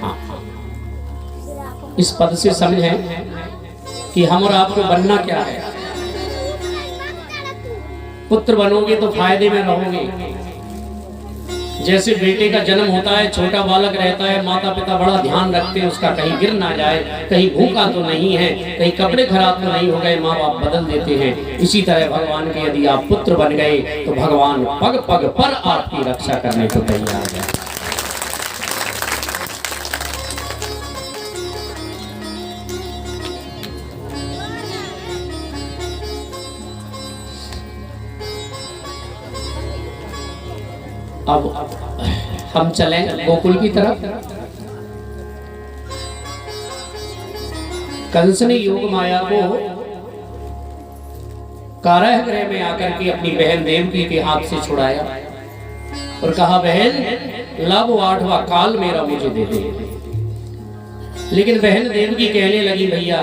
हाँ। इस पद से समझें कि हम और आपको बनना क्या है। पुत्र बनोगे तो फायदे में रहोगे। जैसे बेटे का जन्म होता है, छोटा बालक रहता है, माता पिता बड़ा ध्यान रखते हैं उसका, कहीं गिर ना जाए, कहीं भूखा तो नहीं है, कहीं कपड़े खराब तो नहीं हो गए, माँ बाप बदल देते हैं। इसी तरह भगवान के यदि आप पुत्र बन गए तो भगवान पग पग पर आपकी रक्षा करने को तैयार है। अब हम चलें गोकुल की तरफ। कंस ने योग माया को कारागृह में आकर के अपनी बहन देवकी के हाथ से छुड़ाया और कहा, बहन लब 8वां काल मेरा मुझे दे दे। लेकिन बहन देवकी कहने लगी, भैया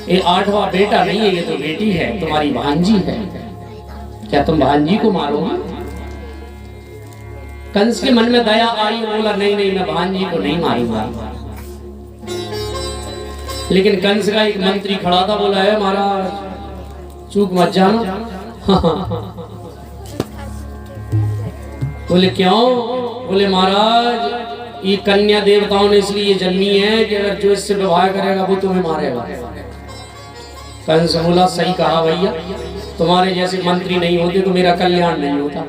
ये 8वां बेटा नहीं है, ये तो बेटी है, तुम्हारी भांजी है, क्या तुम भांजी को मारोगे? कंस के मन में दया आई, बोला नहीं नहीं मैं भांजी को नहीं मारूंगा। लेकिन कंस का एक मंत्री खड़ा था, बोला है महाराज चूक मत जाना। बोले क्यों? बोले महाराज ये कन्या देवताओं ने इसलिए जन्मी है कि अगर जो इससे विवाह करेगा वो तुम्हें मारेगा। कंस बोला सही कहा भैया, तुम्हारे जैसे मंत्री नहीं होते तो मेरा कल्याण नहीं होता।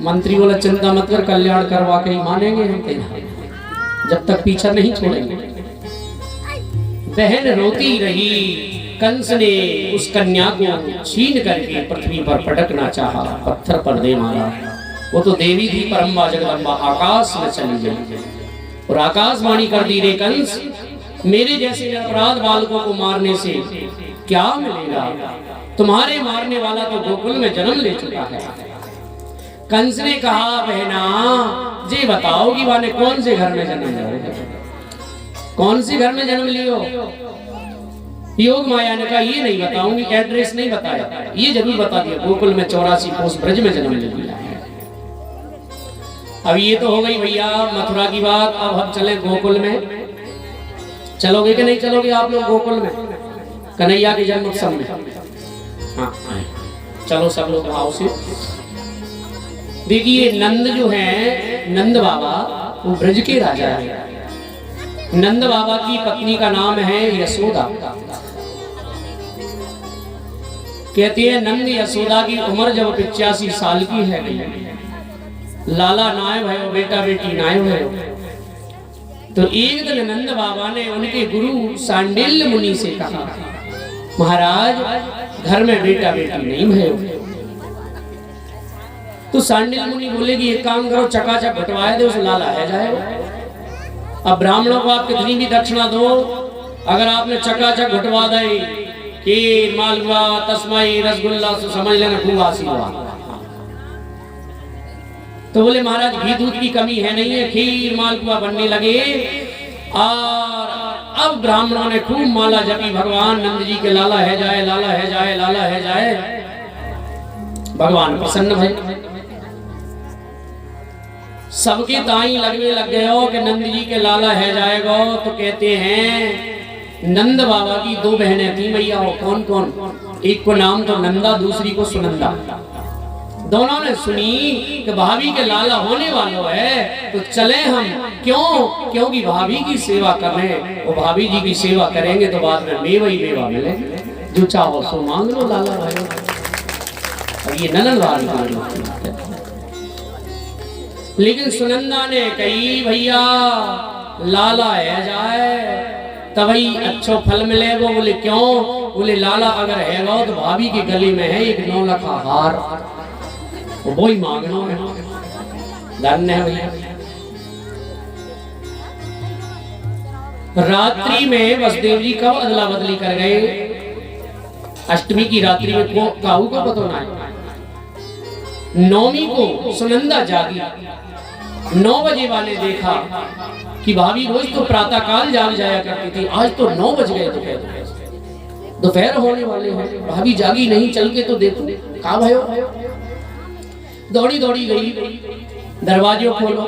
मंत्री बोला चिंता मत कर, कल्याण करवा के ही मानेंगे हम तेरा, जब तक पीछा नहीं छोड़ेंगे। बहन रोती रही। कंस ने उस कन्या को छीन करके पृथ्वी पर पटकना चाहा, पत्थर पर दे मारा। वो तो देवी थी परम्बा जगदम्बा, आकाश में चली गई और आकाशवाणी कर दी, रे कंस मेरे जैसे अपराध बालकों को मारने से क्या मिलेगा? तुम्हारे मारने वाला तो गोकुल में जन्म ले चुका है। कंस ने कहा, बहना जी बताओ कि वाने कौन से घर में जन्म लिया, कौन से घर में जन्म लियो? योग माया ने कहा ये नहीं बताऊंगी, एड्रेस नहीं बताया, ये जरूर बता दिया गोकुल में 84 कोस ब्रज में जन्म लिया है। अब ये तो हो गई भैया मथुरा की बात। अब हम चले गोकुल में। चलोगे कि नहीं चलोगे आप लोग गोकुल में कन्हैया के जन्म उत्सव में? हाँ चलो सब लोग भाव से देखिए। नंद जो है, नंद बाबा वो ब्रज के राजा है। नंद बाबा की पत्नी का नाम है यशोदा। कहते हैं नंद यशोदा की उम्र जब 85 साल की है, लाला नाय भयो, बेटा बेटी नाय भयो। तो एक दिन नंद बाबा ने उनके गुरु सांडिल्य मुनि से कहा, महाराज घर में बेटा बेटी नहीं भयो। तो सांडिल्य मुनि बोले कि एक काम करो, चकाचक घटवाए दे, उस लाला है जाए। अब ब्राह्मणों को आप कितनी भी दक्षिणा दो, अगर आपने चकाचक घटवा दे खीर मालवा तस्मई रसगुल्ला तो समझ लेना खूब आशीर्वाद। तो बोले महाराज घी दूध की कमी है नहीं है, खीर मालपुआ बनने लगे। और अब ब्राह्मणों ने खूब माला जपी, भगवान नंद जी के लाला है जाए, लाला है जाए, लाला है जाए। भगवान प्रसन्न भई, सबके ताई लगने लग गए हो कि नंद जी के लाला है जाएगा। तो कहते हैं नंद बाबा की 2 बहनें थी मैया, हो कौन कौन, एक को नाम तो नंदा, दूसरी को सुनंदा। दोनों ने सुनी कि भाभी के लाला होने वाला है, तो चले हम। क्यों? क्योंकि भाभी की सेवा करने, वो भाभी जी की सेवा करेंगे तो बाद में मेवा ही मेवा मिलेंगे, जो चाहो सो मांग लो लाला भाई। और ये ननद वाली। लेकिन सुनंदा ने कही भैया लाला है जाए तभी अच्छो फल मिलेगा। बोले क्यों? बोले लाला अगर है तो भाभी के गले में है एक 9 लाख हार, वो ही मांगना है, धन्य है भैया। रात्रि में वसुदेव जी कब अदला बदली कर गए? अष्टमी की रात्रि में काहू को पता ना है। नौमी को सुनंदा जागी, 9 बजे वाले देखा कि भाभी रोज तो प्रातः काल जाग जाया करती थी, आज तो 9 बज गए, दोपहर होने वाले हैं, भाभी जागी नहीं, चल के तो देखो कहाँ भयो। दौड़ी दौड़ी गई, दरवाजे खोलो,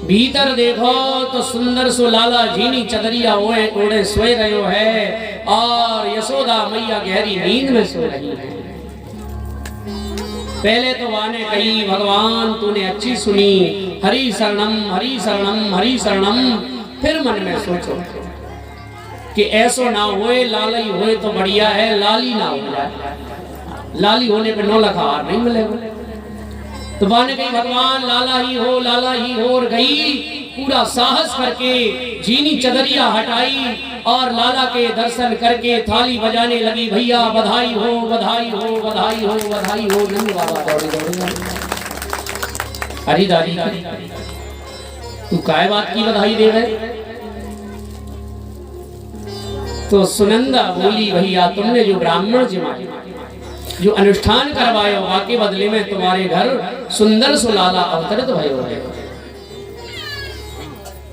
भीतर देखो तो सुंदर सो लाला झीनी चदरिया ओढ़े सोए रहे है और यशोदा मैया गहरी नींद में सो रही है। पहले तो वाने कही भगवान तूने अच्छी सुनी, हरि शरणम हरि शरणम हरि शरणम। फिर मन में सोचो कि ऐसो ना होए, लाली होए तो बढ़िया है, लाली ना हो जाए, लाली होने पे 9 लाख हार नहीं मिलेगा। तो वाने कही भगवान लाला ही हो, लाला ही हो। और गई पूरा साहस करके झीनी चदरिया हटाई और लाला के दर्शन करके थाली बजाने लगी, भैया बधाई हो बधाई हो बधाई हो बधाई हो। नंद बाबा दौड़े दौड़े, अरे दादी तू काय बात की बधाई दे रहे? तो सुनंदा बोली भैया तुमने जो ब्राह्मण जमाए, जो अनुष्ठान करवायो, वाके बदले में तुम्हारे घर सुंदर सुलाला अवतरित भयो है।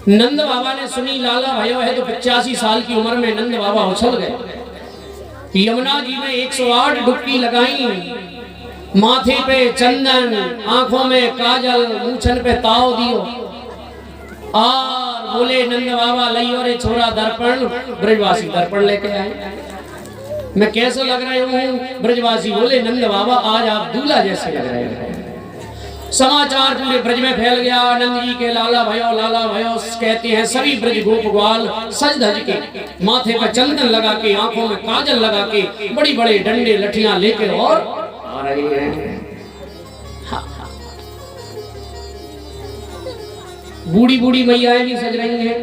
नंद बाबा ने सुनी लाला भयो है तो 85 साल की उम्र में नंद बाबा उछल गए। यमुना जी में 108 डुबकी लगाई, माथे पे चंदन, आंखों में काजल, मूछन पे ताव दियो और बोले नंद बाबा लइयो रे छोरा दर्पण। ब्रजवासी दर्पण लेके आए, मैं कैसे लग रहे हूँ? ब्रजवासी बोले नंद बाबा आज आप दूल्हा जैसे लग रहे हैं। समाचार पूरे ब्रज में फैल गया, नंद जी के लाला भयो लाला भयो। कहते हैं सभी ब्रज गोप ग्वाल सज धज के, माथे पर चंदन लगा के, आंखों में काजल लगा के, बड़ी बड़े डंडे लठियां लेकर और आ रहे हैं। बूढ़ी बूढ़ी मैयाएं भी सज रही हैं,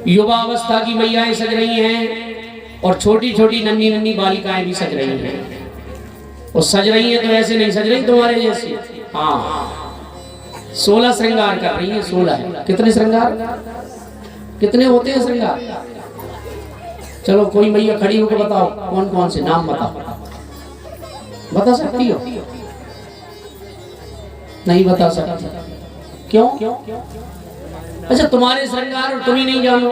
युवा अवस्था की मैयाएं सज रही हैं और छोटी छोटी नन्ही नन्ही बालिकाएं भी सज रही हैं। और सज रही हैं तो ऐसे नहीं सज रही तुम्हारे जैसी, हाँ 16 श्रृंगार कर रही है। 16 है। कितने श्रृंगार, कितने होते हैं श्रृंगार? चलो कोई मैया खड़ी होकर बताओ कौन कौन से नाम बताओ, बता सकती हो? नहीं बता सकती, क्यों? अच्छा तुम्हारे श्रृंगार और तुम ही नहीं जानो।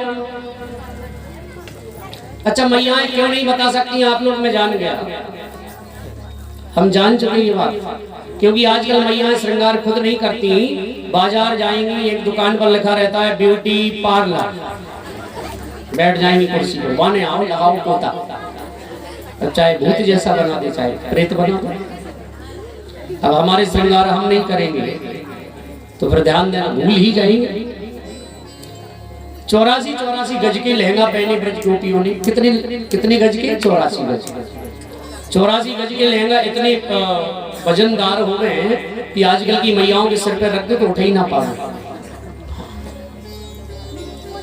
अच्छा मैयाएं क्यों नहीं बता सकती? आप लोग मैं जान गया, हम जान चुके ये बात, क्योंकि आजकल मैयाएं श्रृंगार खुद नहीं करती, बाजार जाएंगी, एक दुकान पर लिखा रहता है ब्यूटी पार्लर, बैठ जाएंगी कुर्सी पर, वाने आओ लगाओ पोता, अब चाहे भूत जैसा बना दे चाहे प्रेत बना दे। अब हमारे श्रृंगार हम नहीं करेंगे तो फिर ध्यान देना भूल ही जाएंगे। 84 गज के लहंगा पहने ब्रज गोपियों ने, कितने गज के? 84 गज के लहंगा इतने वजनदार हो गए हैं कि आजकल की मैयाओं के सिर पर रख दे तो उठ ही ना पाए।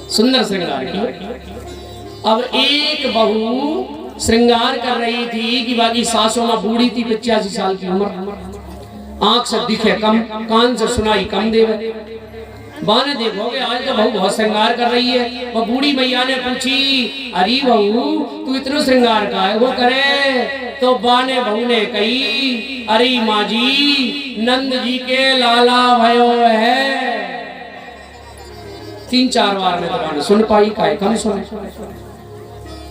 सुंदर श्रृंगार की। अब एक बहू श्रृंगार कर रही थी कि बाकी सासों में बूढ़ी थी, 85 साल की उम्र, आंख से दिखे कम, कान से सुनाई कम देवे। बाने देखोगे आज तो बहू बहुत श्रृंगार कर रही है। वो बूढ़ी मैया ने पूछी, अरे बहू तू इतना श्रृंगार का है वो करे? तो बाने बहू ने कही, अरे माँ जी नंद जी के लाला भयो है। 3-4 बार में तो सुन पाई, काय कम सुने,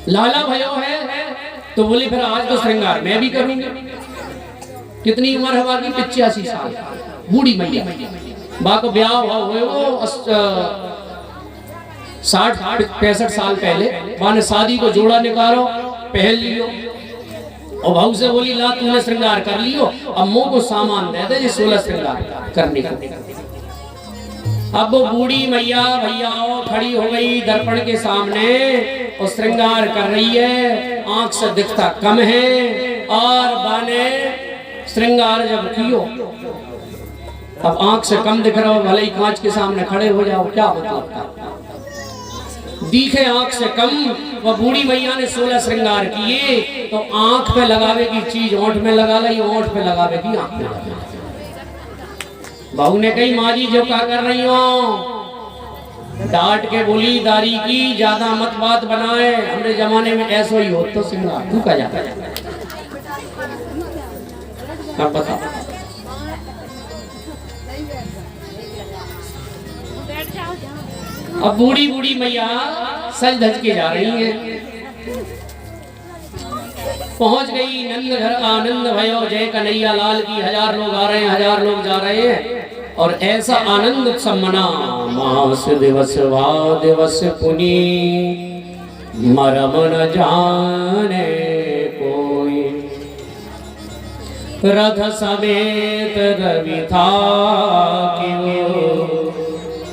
लाला भयो है। तो बोली फिर आज तो श्रृंगार मैं भी करूंगी। कितनी उम्र है बाकी? 85 साल। बूढ़ी मैया बाको ब्याह हुए वो 60-65 साल पहले। माने शादी को जोड़ा निकालो, पहन लियो और भाऊ से बोली ला तूने श्रृंगार कर लियो, अब मुंह को सामान दे दे 16 श्रृंगार करने का। अब वो बूढ़ी मैया भैया खड़ी हो गई दर्पण के सामने और श्रृंगार कर रही है। आंख से दिखता कम है और बाने श्रृंगार जब कियो, अब आंख से कम दिख रहा हो, भले ही कांच के सामने खड़े हो जाओ, क्या होता? दिखे आंख से कम। वह बूढ़ी मैया ने 16 श्रृंगार किए तो आंख पे लगावे की चीज ओंठ में लगा ली, ओंठ पे लगावे की आंख में लगा ली। बहू ने कही, माँ जी जो क्या कर रही हो? डांट के बोली, दारी की ज्यादा मत बात बनाए, हमरे जमाने में ऐसा ही हो तो श्रृंगार तू क्या जाता है? अब बताओ। अब बूढ़ी मैया सज धज के जा रही है। पहुंच गई नंद घर, आनंद भयो जय कन्हैया लाल की। 1000 लोग आ रहे हैं, 1000 लोग जा रहे हैं और ऐसा आनंद उत्सव मना। मास दिवस वा दिवस पुनी मरम न जाने कोई, रथ समेत रवि था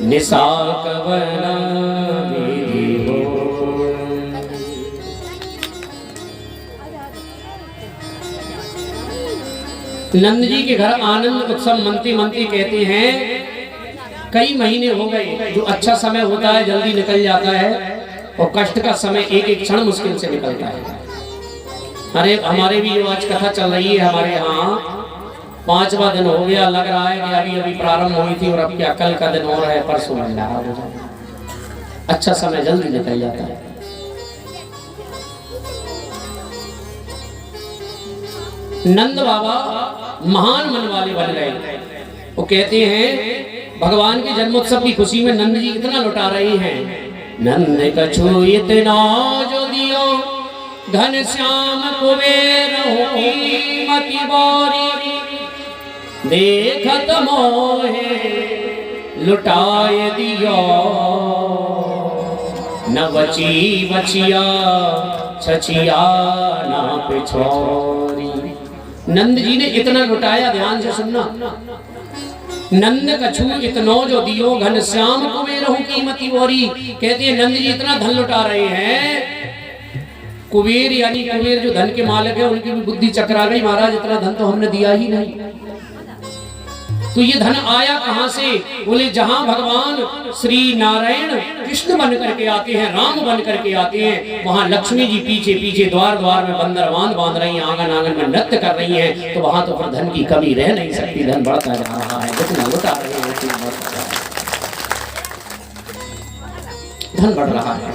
निशा कवन विधि हो। नंद जी के घर आनंद उत्सव मनती कहते हैं कई महीने हो गए। जो अच्छा समय होता है जल्दी निकल जाता है और कष्ट का समय एक क्षण मुश्किल से निकलता है। अरे हमारे भी आज कथा चल रही है, हमारे यहाँ 5वां दिन हो गया। लग रहा है कि अभी प्रारंभ हुई थी और अब क्या कल का दिन हो रहा है, परसों मिल रहा है। अच्छा समय जल्दी निकल जाता है। नंद बाबा महान मन वाले बन गए। वो कहते हैं भगवान के जन्मोत्सव की खुशी में नंद जी इतना लुटा रहे हैं। नंद कछु इतना जो दियो घन श्याम कुबेर होई मति बारी, देखत मोहे लुटाए दियो न बची बचिया छचिया ना पिछोरी। नंद जी ने इतना लुटाया, ध्यान से सुनना। नंद कछु इतनो जो दियो घन श्याम कुबेर कीमती बोरी। कहते हैं नंद जी इतना धन लुटा रहे हैं। कुबेर यानी कुबेर जो धन के मालिक है उनकी भी बुद्धि चकरा गई, महाराज इतना धन तो हमने दिया ही नहीं। तो ये धन आया कहां से? बोले जहां भगवान श्री नारायण कृष्ण बन करके आते हैं, राम बन करके आते हैं, वहां लक्ष्मी जी पीछे पीछे द्वार द्वार में बंदरवान बांध रही हैं, आंगन आंगन में नृत्य कर रही हैं। तो वहां तो फिर धन की कमी रह नहीं सकती। धन बढ़ता जा रहा है, जितना लुटा रहे हैं धन बढ़ रहा है।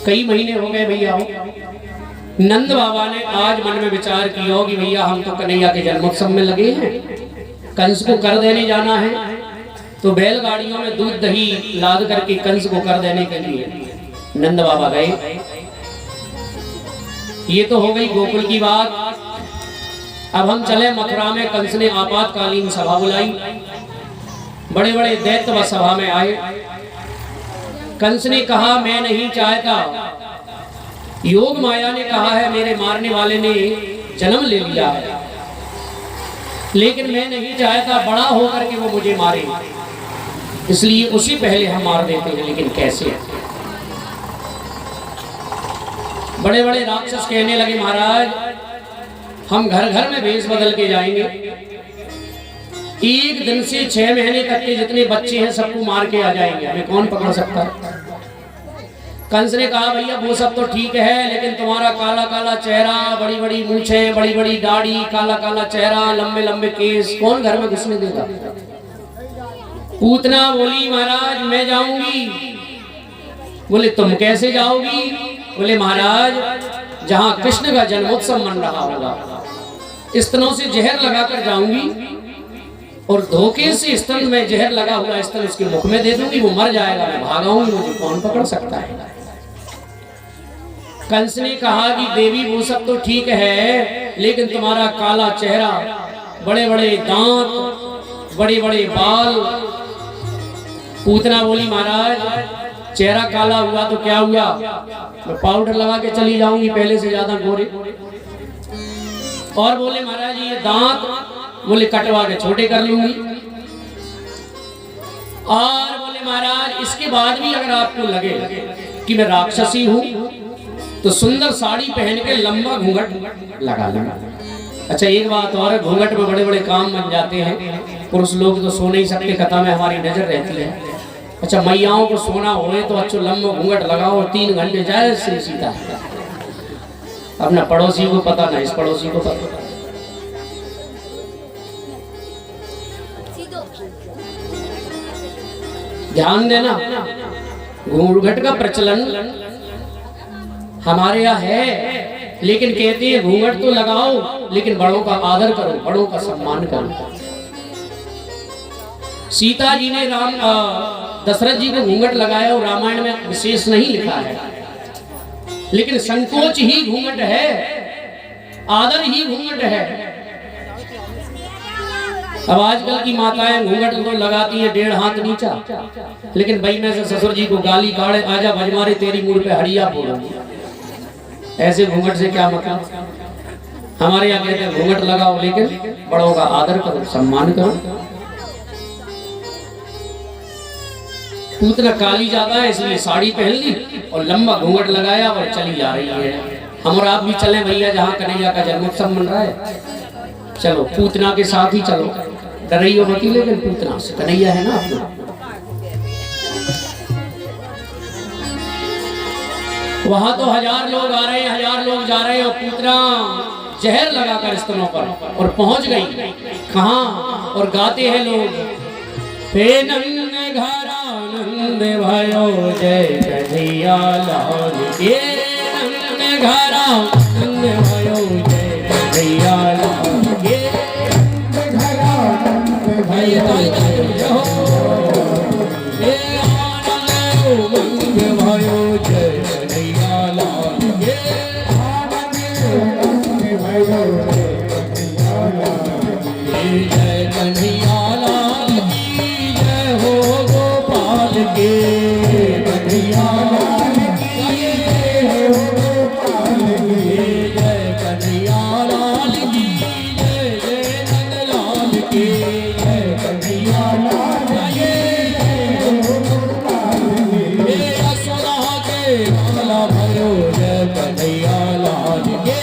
कई महीने हो गए भैया। नंद बाबा ने आज मन में विचार किया कि भैया हम तो कन्हैया के जन्मोत्सव में लगे हैं, कंस को कर देने जाना है। तो बैलगाड़ियों में दूध दही लाद करके कंस को कर देने के लिए नंद बाबा गए। ये तो हो गई गोकुल की बात। अब हम चले मथुरा में। कंस ने आपातकालीन सभा बुलाई, बड़े बड़े दैत्य वह सभा में आए। कंस ने कहा मैं नहीं चाहता योग माया ने कहा है मेरे मारने वाले ने जन्म ले लिया है, लेकिन मैं नहीं चाहता बड़ा होकर के वो मुझे मारे, इसलिए उसी पहले हम मार देते हैं। लेकिन कैसे? बड़े बड़े राक्षस कहने लगे महाराज हम घर घर में भेष बदल के जाएंगे, एक दिन से 6 महीने तक के जितने बच्चे हैं सबको मार के आ जाएंगे, हमें कौन पकड़ सकता है? कंस ने कहा भैया वो सब तो ठीक है, लेकिन तुम्हारा काला काला चेहरा, बड़ी बड़ी मूछें, बड़ी बड़ी दाढ़ी, काला काला चेहरा, लंबे लंबे केस, कौन घर में घुसने देगा? पूतना बोली महाराज मैं जाऊंगी। बोले तुम कैसे जाओगी? बोले महाराज जहां कृष्ण का जन्मोत्सव मन रहा होगा स्तनों से जहर लगाकर जाऊंगी और धोखे से स्तन में जहर लगा हुआ स्तन उसके मुख में दे दूंगी, वो मर जाएगा, मैं भागाऊंगी, मुझे कौन पकड़ सकता है? कंस ने कहा कि देवी वो सब तो ठीक है, लेकिन तुम्हारा काला चेहरा, बड़े बड़े दांत, बड़े बड़े बाल। पूतना बोली महाराज चेहरा काला हुआ तो क्या हुआ, मैं पाउडर लगा के चली जाऊंगी पहले से ज्यादा गोरे। और बोले महाराज ये दांत, बोले कटवा के छोटे कर लूंगी। और बोले महाराज इसके बाद भी अगर आपको लगे कि मैं राक्षसी हूं तो सुंदर साड़ी पहन के लंबा घूंघट लगा लूंगा। अच्छा एक बात और, घूंघट में बड़े बड़े काम बन जाते हैं, पुरुष लोग तो सो नहीं सकते, कथा में हमारी नजर रहती है। अच्छा मैयाओं को सोना होए तो अच्छा लंबा घूंघट लगाओ, 3 घंटे जाए श्री सीता। अपना पड़ोसी को पता ना, इस पड़ोसी को पता। ध्यान देना, घूंघट का प्रचलन हमारे यहाँ है, लेकिन कहते हैं घूंघट तो लगाओ लेकिन बड़ों का आदर करो, बड़ों का सम्मान करो। सीता जी ने दशरथ जी को घूंघट लगाया और रामायण में विशेष नहीं लिखा है, लेकिन संकोच ही घूंघट है, आदर ही घूंघट है। अब आजकल की माताएं घूंघट तो लगाती हैं 1.5 हाथ नीचा, लेकिन भाई में से ससुर जी को गाली काढ़े आजा भजमारे तेरी मुंह पे हड़िया बोलूंगी। ऐसे घूंघट से क्या मतलब? हमारे यहाँ कहते हैं घूंघट लगाओ लेकिन बड़ों का आदर करो, सम्मान करो। पूतना काली ज्यादा है इसलिए साड़ी पहन ली और लंबा घूंघट लगाया और चली जा रही है। हम और आप भी चले भैया जहाँ कन्हैया का जन्मोत्सव मन रहा है, चलो पूतना के साथ ही चलो, डरियो मत, लेकिन पूतना से कन्हैया है ना अपना। वहां तो 1000 लोग आ रहे हैं, 1000 लोग जा रहे हैं और पूतना जहर लगाकर स्तनों पर और पहुंच गई कहां, और गाते हैं लोग, हे नंद घरानंद भयो जय कन्हैया लाल, ये नंद घरानंद भयो जय कन्हैया लाल, ये नंद घरानंद भयो जय आनंद भयो जय कन्हैया लाल, ये आनंद भयो जय कन्हैया लाल की जय हो गोपाल के, कन्हैया लाल की जय हो गोपाल के, जय कन्हैया लाल की जय, जय नंद लाल की जय, कन्हैया लाल की जय हो गोपाल के, यशोदा के लाला भयो जय कन्हैया लाल के,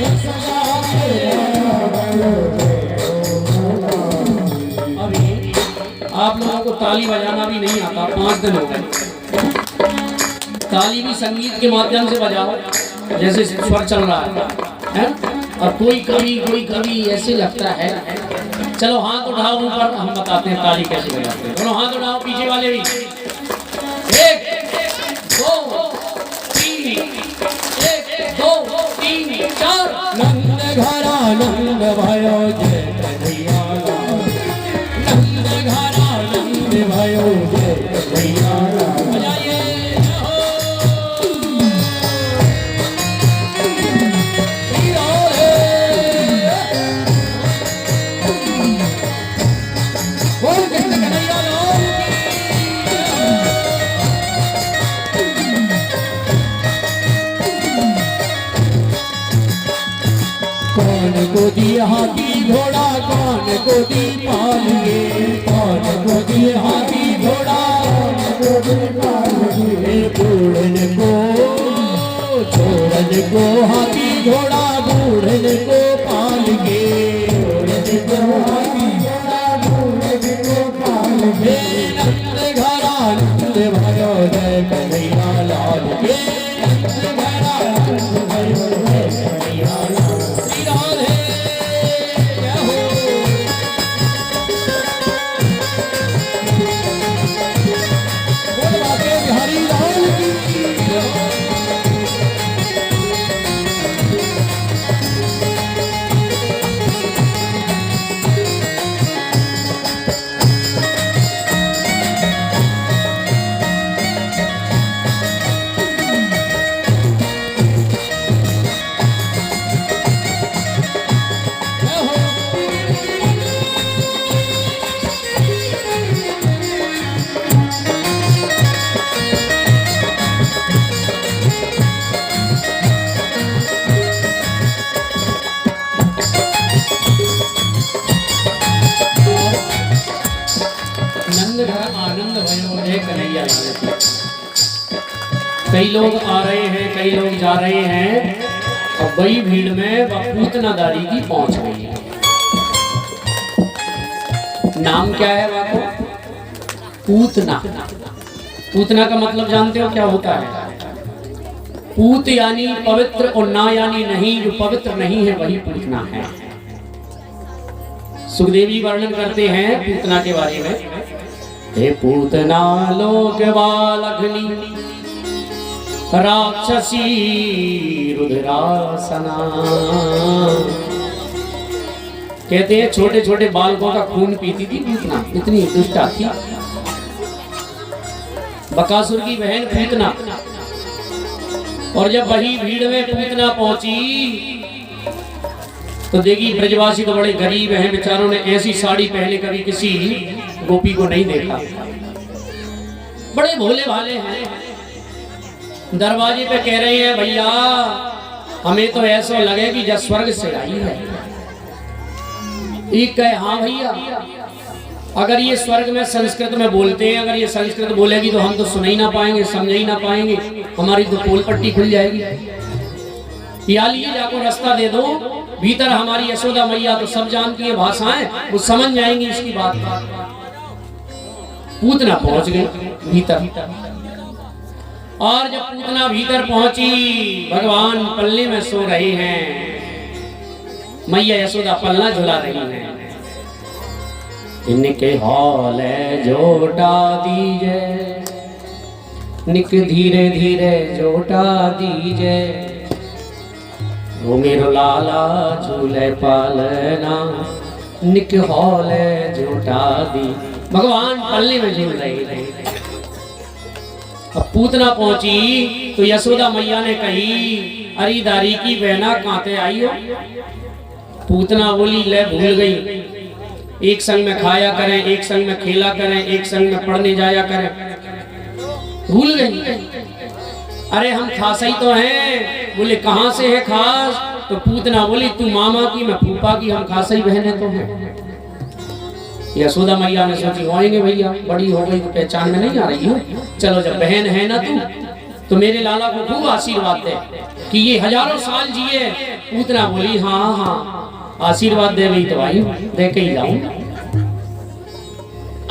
यशोदा के लाला भयो जय। आप लोगों को ताली बजाना भी नहीं आता, 5 दिन हो गए। ताली भी संगीत के माध्यम से बजाओ, जैसे स्वर चल रहा है? और कोई कभी ऐसे लगता है। चलो हाथ उठाओ ऊपर, हम बताते हैं ताली कैसे बजाते हैं। दोनों हाथ उठाओ, पीछे वाले भी। 1 2 3, 1 2 3 4। नंद घरानंद भयो जय कन्हैया लाल, नंद घरानंद भयो जय कन्हैया लाल, बजाइए बोल कृष्ण कन्हैया लाल की। को दी हाथी घोड़ा, कौन को दी पालगे, कौन को दी हाथी घोड़ा, कौन को दी पालगे। बूढ़न को छोड़न को हाथी घोड़ा, बूढ़न को पालगे, बूढ़न को हाथी घोड़ा, बूढ़न को पालगे। नंद घरा नंद भयो जय कन्हैया लाल के, नंद घरा नंद भयो जय कन्हैया लाल की। राधे जय हो। बोल बाके बिहारी लाल की। नंद घर आनंद भयो जय कन्हैया लाल की। कई लोग आ रहे हैं, कई लोग जा रहे हैं, और बड़ी भीड़ में वह पूतनादारी की पहुंच गई है। नाम क्या है वाको? पूतना। पूतना का मतलब जानते हो क्या होता है? पूत यानी पवित्र, और ना यानी नहीं। जो पवित्र नहीं है वही पूतना है। सुखदेव जी वर्णन करते हैं पूतना के बारे में। हे पूतना लोक बालघनी राक्षसी रुद्रासना। कहते हैं छोटे छोटे बालकों का खून पीती थी पूतना, इतनी दुष्टा थी। बकासुर की बहन पूतना। और जब वही भीड़ में पूतना पहुंची तो देखी ब्रजवासी तो बड़े गरीब हैं, बेचारों ने ऐसी साड़ी पहले कभी किसी गोपी को नहीं देखा। बड़े भोले भाले हैं। दरवाजे पे कह रहे हैं भैया हमें तो ऐसा लगे कि जब स्वर्ग से आई है। एक कहे हाँ भैया, अगर ये स्वर्ग में संस्कृत में बोलते हैं, अगर ये संस्कृत बोलेगी तो हम तो सुन ही ना पाएंगे, समझ ही ना पाएंगे, हमारी तो पोल पट्टी खुल जाएगी। या लिए जाको रास्ता दे दो, भीतर हमारी यशोदा मैया तो सब जानती है भाषाएं, वो समझ जाएंगी इसकी बात। पूतना पहुंच गए भीतर। और जब पूतना भीतर पहुंची, भगवान पल्ले में सो रहे हैं, मैया यशोदा पलना झुला रही हैं। इनके हौले जोटा दीजे, निक धीरे धीरे जोटा दीजे, वो मेरो लाला झूले पालना, निक हौले जोटा दी। भगवान पल्ले में झूल रहे थे। अब पूतना पहुंची तो यशोदा मैया ने कही, अरे दारी की बहना कांते आई हो। पूतना बोली ले भूल गई, एक संग में खाया करें, एक संग में खेला करें, एक संग में पढ़ने जाया करें, भूल गई। अरे हम खास ही तो हैं। बोले कहाँ से है खास? तो पूतना बोली तू मामा की मैं फूफा की, हम खास ही बहन है तो हैं। यशोदा मैया ने सोची होएंगे भैया, बड़ी हो गई तो पहचान में नहीं आ रही हो, चलो जब बहन है ना तू तो मेरे लाला को खूब आशीर्वाद दे कि ये हजारों साल जिए। पूतना बोली हाँ हाँ आशीर्वाद दे गई तो आई, दे के ही जाऊं।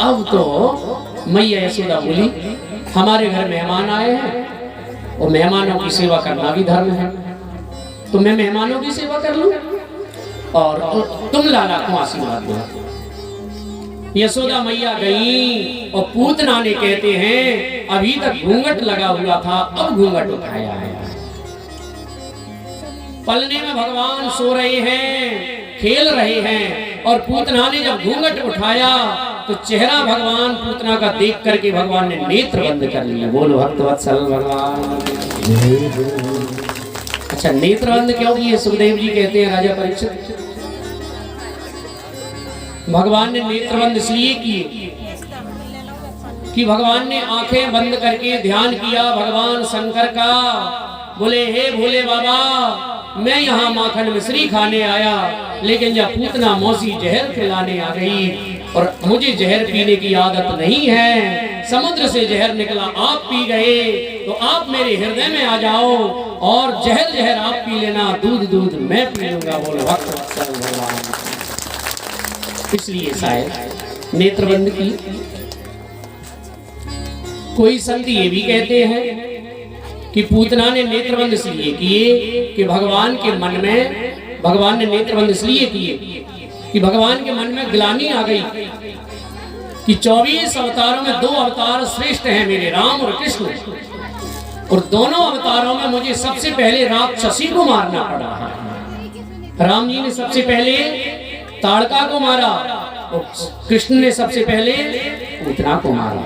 अब तो मैया यशोदा बोली हमारे घर मेहमान आए हैं और मेहमानों की सेवा करना भी धर्म है, तो मैं मेहमानों की सेवा कर लूं और तुम लाला को आशीर्वाद दो। यशोदा मैया गई और पूतना ने कहते हैं अभी तक घूंघट लगा हुआ था, अब घूंघट उठाया है। पलने में भगवान सो रहे हैं, खेल रहे हैं, और पूतना ने जब घूंघट उठाया तो चेहरा भगवान पूतना का देख करके भगवान ने नेत्र बंद कर लिया। बोलो भक्तवत्सल भगवान। अच्छा नेत्र बंद क्यों किए? सुखदेव जी कहते हैं राजा परीक्षित, भगवान ने नेत्रबंद इसलिए किए कि भगवान ने आंखें बंद करके ध्यान किया भगवान शंकर का। बोले हे भोले बाबा मैं यहाँ माखन मिश्री खाने आया, लेकिन जब पूतना मौसी जहर खिलाने आ गई और मुझे जहर पीने की आदत नहीं है, समुद्र से जहर निकला आप पी गए, तो आप मेरे हृदय में आ जाओ और जहर जहर आप पी लेना, दूध दूध मैं पी लूंगा। बोलो भगवान। इसलिए शायद नेत्रबंद की। कोई संत ये भी कहते हैं कि पूतना ने नेत्रबंद इसलिए किए कि भगवान के मन में, भगवान ने नेत्रबंद इसलिए किए कि भगवान के मन में ग्लानि आ गई कि 24 अवतारों में 2 अवतार श्रेष्ठ हैं मेरे, राम और कृष्ण, और दोनों अवतारों में मुझे सबसे पहले राक्षसी को मारना पड़ा है। राम जी ने सबसे पहले ताड़का को मारा और कृष्ण ने सबसे पहले पूतना को मारा।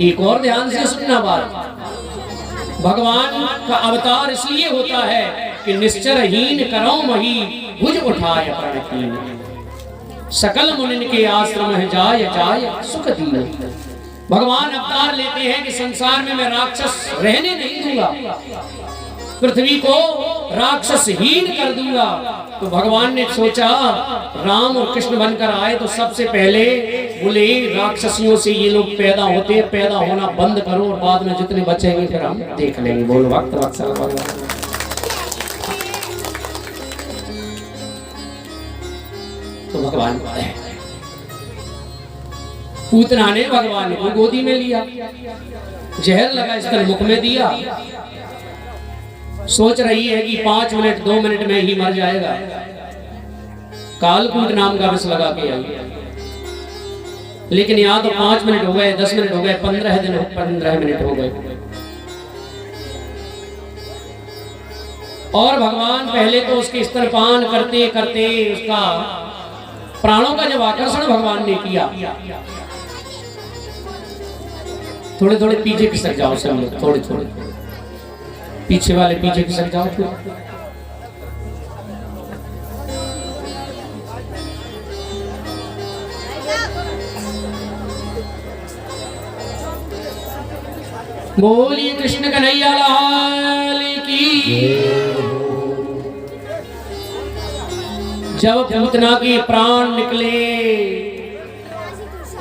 एक और ध्यान से सुनना बात, भगवान का अवतार इसलिए होता है कि निश्चरहीन करो मही भुज उठाय प्रणकीन, सकल मुनिन के आश्रम है जाय जाय सुख दीन। भगवान अवतार लेते हैं कि संसार में मैं राक्षस रहने नहीं दूंगा, पृथ्वी को राक्षसहीन कर दूंगा। तो भगवान ने सोचा राम और कृष्ण बनकर आए तो सबसे पहले बोले राक्षसियों से ये लोग पैदा होते, पैदा होना बंद करो और बाद में जितने बचेंगे फिर हम देख लेंगे। बोलो वक्त वत्सल भगवान। तो भगवान पूतना ने भगवान को गोदी में लिया, जहर लगा स्थल मुख में दिया, सोच रही है कि 5 मिनट 2 मिनट में ही मर जाएगा। कालकूट नाम का विष लगा के आई, लेकिन यहाँ तो 5 मिनट हो गए, 10 मिनट हो गए, 15 मिनट हो गए। और भगवान पहले तो उसके स्तनपान करते करते उसका प्राणों का जब आकर्षण भगवान ने किया, थोड़े थोड़े पीछे खिसक जाओ सब लोग, थोड़े थोड़े पीछे वाले पीछे खिसक जाओ। बोलिए कृष्ण कन्हैया लाल की। जब पूतना के प्राण निकले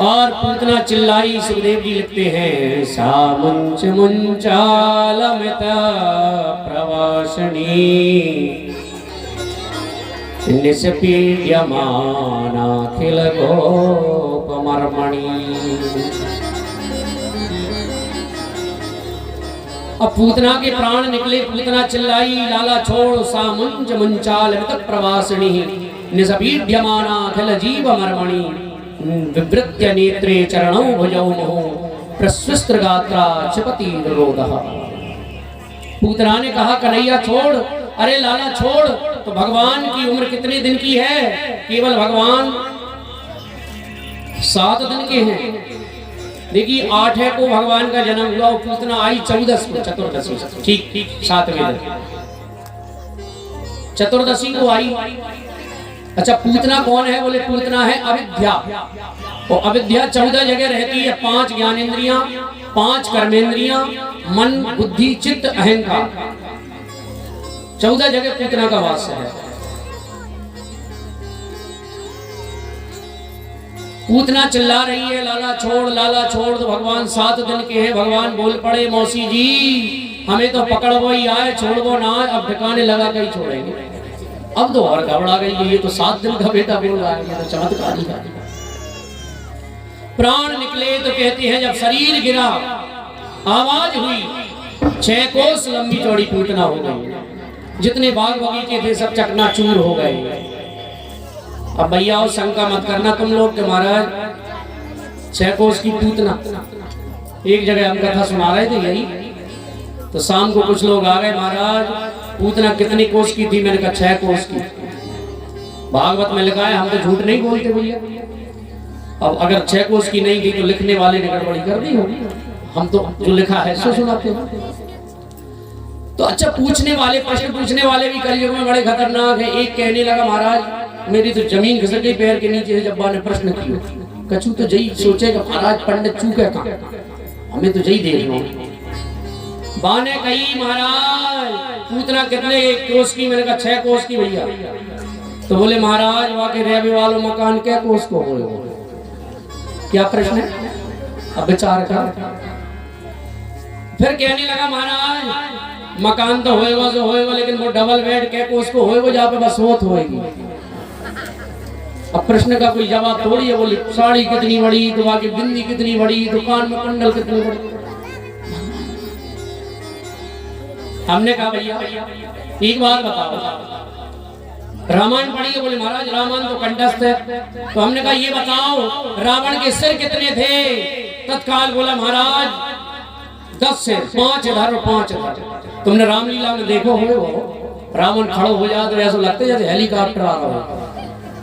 और पूतना चिल्लाई, सुखदेव जी लिखते हैं सा मुंच मुंचालमित प्रवासनी निष्पीड्यमानाखिल गोपमर्मणि। अब पूतना के प्राण निकले, पूतना चिल्लाई लाला छोड़ सा मुंच मुंचालमित प्रवासनी निष्पीड्यमानाखिल जीवमर्मणि विवृत्य नेत्रे चरणों भुजौ मोह प्रस्विस्त्र गात्रा क्षिपति रोदः। पूतना ने कहा कन्हैया छोड़, अरे लाला छोड़। तो भगवान की उम्र कितने दिन की है? केवल भगवान 7 दिन के हैं। देखिए 8 को भगवान का जन्म हुआ और पूतना आई 14 को, चतुर्दशी, ठीक ठीक 7वें दिन चतुर्दशी को आई। अच्छा पूतना कौन है? बोले पूतना है अविद्या। और अविद्या 14 जगह रहती है, 5 ज्ञानेंद्रियां, 5 कर्मेंद्रियां, मन बुद्धि चित्त अहंकार, 14 जगह पूतना का वास है। पूतना चिल्ला रही है लाला छोड़ लाला छोड़। तो भगवान 7 दिन के हैं। भगवान बोल पड़े मौसी जी हमें तो पकड़ वो ही आए, छोड़ वो ना, अब ठिकाने लगा कर ही छोड़ेंगे। अब तो और घबरा गई, ये तो 7 दिन का बेटा बोल रहा है, ये तो चमत्कारी है। प्राण निकले तो कहते हैं जब शरीर गिरा आवाज हुई, 6 कोस लंबी चौड़ी पूतना हो गई। जितने बाग बगीचे थे सब चकनाचूर हो गए। अब भैया और शंका मत करना तुम लोग के महाराज 6 कोस की पूतना। एक जगह हम कथा सुना रहे थे यही, तो शाम को कुछ लोग आ गए, महाराज पूतना कितनी कोस की थी? मैंने कहा 6 कोस की। भागवत में लिखा है, हम तो झूठ नहीं बोलते भैया। अब अगर 6 कोस की नहीं थी तो लिखने वाले ने गड़बड़ी कर दी होगी, हम तो जो लिखा है सो सुनाते हैं। तो अच्छा पूछने वाले, प्रश्न पूछने वाले भी कलयुग में बड़े खतरनाक है। एक कहने लगा महाराज मेरी तो जमीन खिसक गई पैर के नीचे से जब बा ने प्रश्न किया। कछू तो जई सोचेगा महाराज पंडित चूके कहाँ, हमें तो जई देखना। बा ने कही महाराज पूतना कितने कोस की? मैंने कहा 6 कोस की भैया। तो बोले महाराज वाके रहने वालों मकान क्या कोस को हो? क्या प्रश्न है? अब विचार कर। फिर कहने लगा महाराज मकान तो होएगा जो होएगा, लेकिन वो डबल बेड क्या कोस को होएगा जहाँ पे बस सोत होएगी। अब प्रश्न का कोई जवाब थोड़ी है। बोली साड़ी कितनी बड़ी, तो आगे बिंदी कितनी बड़ी, दुकान में कंडल कितनी बड़ी। हमने कहा भैया एक बात बताओ, रामायण पढ़ी है? बोले महाराज रामायण तो कंठस्थ है। तो हमने कहा ये बताओ रावण के सिर कितने थे? तत्काल बोला महाराज 10 सिर, 5 इधर और 5 इधर। तुमने रामलीला में देखो हो वो रावण खड़ा हो जाए तो ऐसा लगता है जैसे हेलीकॉप्टर आ रहा हो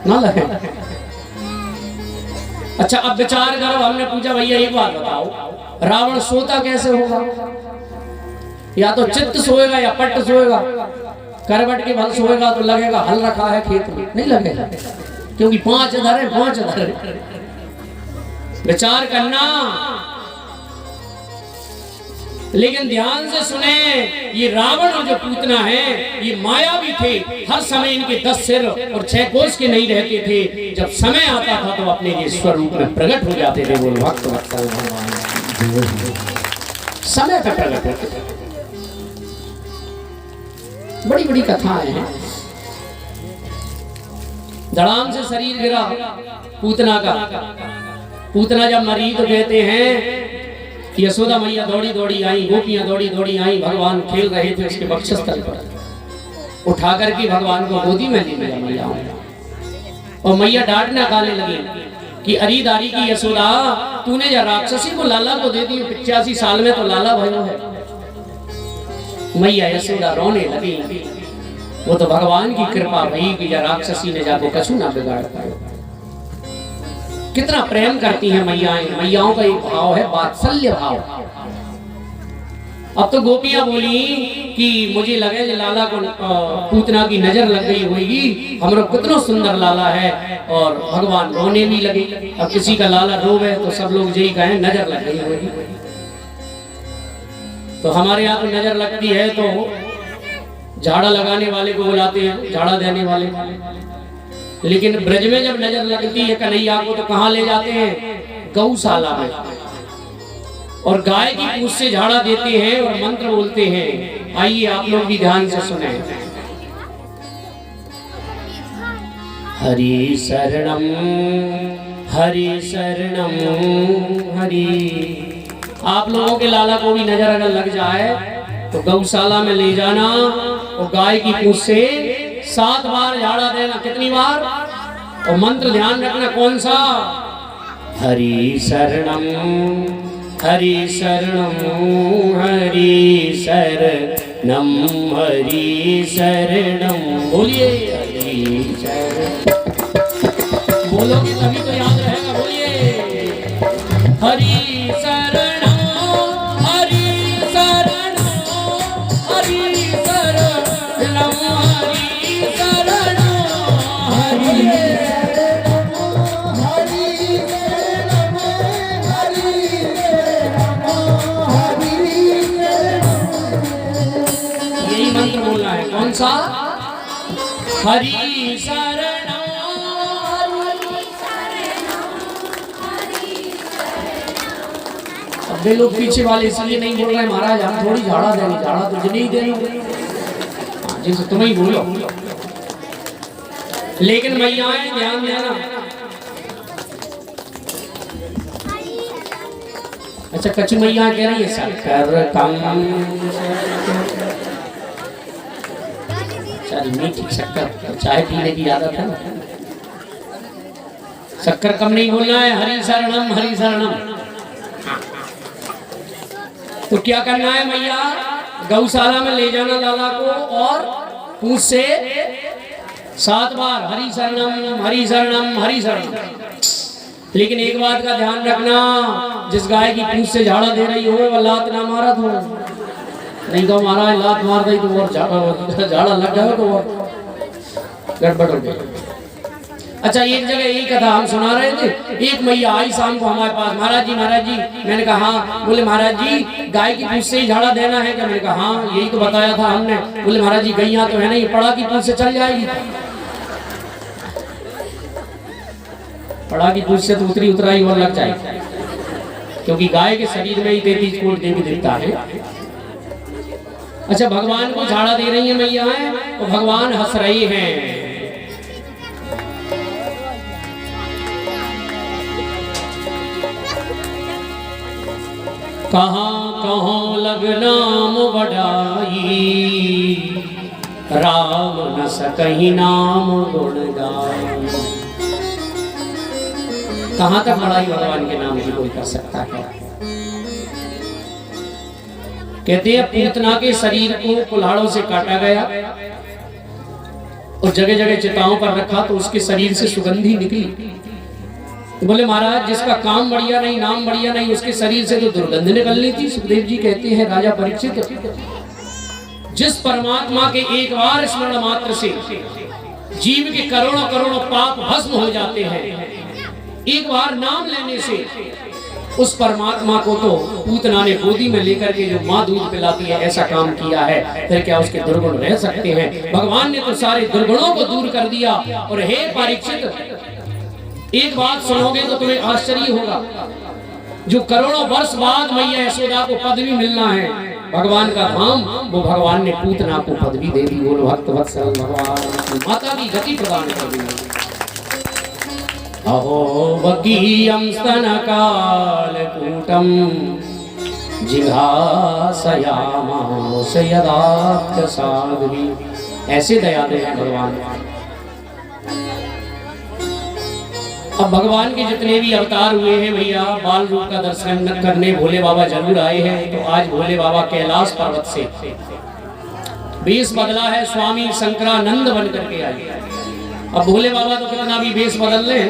ना लगे। अच्छा अब विचार करो। हमने पूछा भैया एक बात बताओ रावण सोता कैसे होगा? या तो चित्त सोएगा या पट्ट सोएगा। करवट के बल सोएगा तो लगेगा हल रखा है खेत में, नहीं लगेगा क्योंकि 5 इधर है 5 इधर है। विचार करना। लेकिन ध्यान से सुने, ये रावण और जो पूतना है ये माया भी थे। हर समय इनके 10 सिर और 6 कोस के नहीं रहते थे। जब समय आता था तो अपने ये स्वरूप में प्रकट हो जाते थे। वो भक्त समय पर प्रकट होते थे। बड़ी बड़ी कथाएं हैं। धड़ाम से शरीर गिरा पूतना का। पूतना जब मरी तो कहते हैं यशोदा मैया दौड़ी दौड़ी आई, गोपियां दौड़ी दौड़ी आई। भगवान खेल रहे थे उसके वक्षस्थल पर, उठा करके भगवान को गोदी में ले लिया मैया। और मैया डांटना गाने लगी कि अरी दारी की यशोदा, तूने या राक्षसी को लाला को दे दी। 85 साल में तो लाला भयो है। मैया यशोदा रोने लगी। वो तो भगवान की कृपा भई कि या राक्षसी ने जाको कछु ना बिगाड़ पाए। कितना प्रेम करती हैं मैयाएं। मैयाओं का एक भाव है वात्सल्य भाव। अब तो गोपियां बोली कि मुझे लगे कि लाला को पूतना की नजर लग गई होगी, हमरो कितना सुंदर लाला है। और भगवान रोने भी लगे। अब किसी का लाला रोवे तो सब लोग यही कहें नजर लग गई होगी। तो हमारे यहाँ तो नजर लगती है तो झाड़ा लगाने वाले को बुलाते हैं, झाड़ा देने वाले। लेकिन ब्रज में जब नजर लगती है कन्हैया को तो कहाँ ले जाते हैं? गौशाला में। और गाय की पूंछ से झाड़ा देते हैं और मंत्र बोलते हैं। आइए आप लोग भी ध्यान से सुने। हरि शरणम हरि शरणम हरि। आप लोगों के लाला को भी नजर अगर लग जाए तो गौशाला में ले जाना और गाय की पूंछ से 7 बार झाड़ा देना। कितनी बार? और मंत्र ध्यान रखना कौन सा? हरि शरणम हरि शरणम हरि शरणम हरि शरणम। बोलिए हरि शरणम। बोलोगे तभी तो याद रहेगा। बोलिए हरि शरणम हरि शरणम हरि शरणम हरि शरणम हरि यही मंत्र बोलना है। कौन सा? हरि शरणम। अब वे लोग पीछे वाले इसलिए नहीं बोल रहे महाराज हम थोड़ी झाड़ा देंगे, झाड़ा तो नहीं देंगे जैसे तुम ही बोलो। लेकिन मैयाएं ध्यान देना। अच्छा कच्ची मैया कह रही है शक्कर कम, मीठी शक्कर चाय पीने की आदत है ना। शक्कर कम नहीं बोलना है। हरि शरणम हरि शरणम। तो क्या करना है मैया? गौशाला में ले जाना लाला को और पूंछ से 7 बार हरि शरणम हरि शरणम हरि शरणम। लेकिन एक बात का ध्यान रखना, जिस गाय की पूंछ से झाड़ा दे रही हो वह लात ना मारा तो नहीं तो महाराज लात मार गई तो और झाड़ा लग गया तो और गड़बड़ हो गई। अच्छा एक जगह यही कथा हम सुना रहे थे, एक मैया आई शाम को हमारे पास, महाराज जी मैंने कहा हाँ। बोले महाराज जी गाय की पूंछ से ही झाड़ा देना है क्या? मैंने कहा हाँ यही तो बताया था हमने। बोले महाराज जी गैया तो है नहीं, पड़ा की पूंछ से चल जाएगी। पड़ा की पूंछ से तो उतरी उतराई और लग जाएगी, क्योंकि गाय के शरीर में ही 33 कोट देवी देवता है। अच्छा भगवान को झाड़ा दे रही है मैया है, और भगवान हंस रहे हैं। कहाँ कहाँ लग नाम बढ़ाई, राम न सकहि नाम गुण गाई। कहाँ तक बढ़ाई भगवान के नाम की कोई कर सकता है? कहते हैं पूतना के शरीर को कुल्हाड़ों से काटा गया और जगह जगह चिताओं पर रखा तो उसके शरीर से सुगंधी निकली। बोले महाराज जिसका काम बढ़िया नहीं, नाम बढ़िया नहीं, उसके शरीर से तो दुर्गंध निकलनी थी। सुखदेव जी कहते हैं राजा परीक्षित, जिस परमात्मा के एक बार स्मरण मात्र से जीव के करोड़ों करोड़ों पाप भस्म हो जाते हैं, एक बार नाम लेने से उस परमात्मा को तो पूतना ने गोदी में लेकर के जो माँ दूध पिलाती है ऐसा काम किया है, फिर क्या उसके दुर्गुण रह सकते हैं? भगवान ने तो सारे दुर्गुणों को दूर कर दिया। और हे परीक्षित एक बात सुनोगे तो तुम्हें आश्चर्य होगा, जो करोड़ों वर्ष बाद मैया यशोदा को पदवी मिलना है भगवान का धाम, वो भगवान ने पूतना को पदवी दे दी। बोलो भक्त वत्सल भगवान माता की गति प्रदान कर दी। अहो वकीयं स्तनकालकूटं जिघासयामास यदाप्त साध्वी। ऐसे दयालु हैं भगवान। अब भगवान के जितने भी अवतार हुए हैं भैया, बाल रूप का दर्शन करने भोले बाबा जरूर आए हैं। तो आज भोले बाबा कैलाश पर्वत से वेश बदला है, स्वामी शंकरानंद बन करके आए। अब भोले बाबा तो कितना भी वेश बदल ले,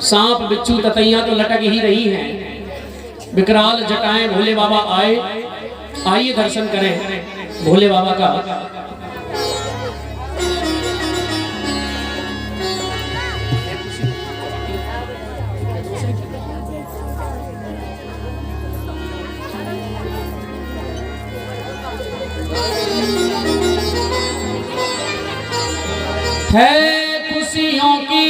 सांप बिच्छू ततैया तो लटक ही रही हैं। विकराल जटाएं भोले बाबा आए। आइए दर्शन करें भोले बाबा का। है खुशियों की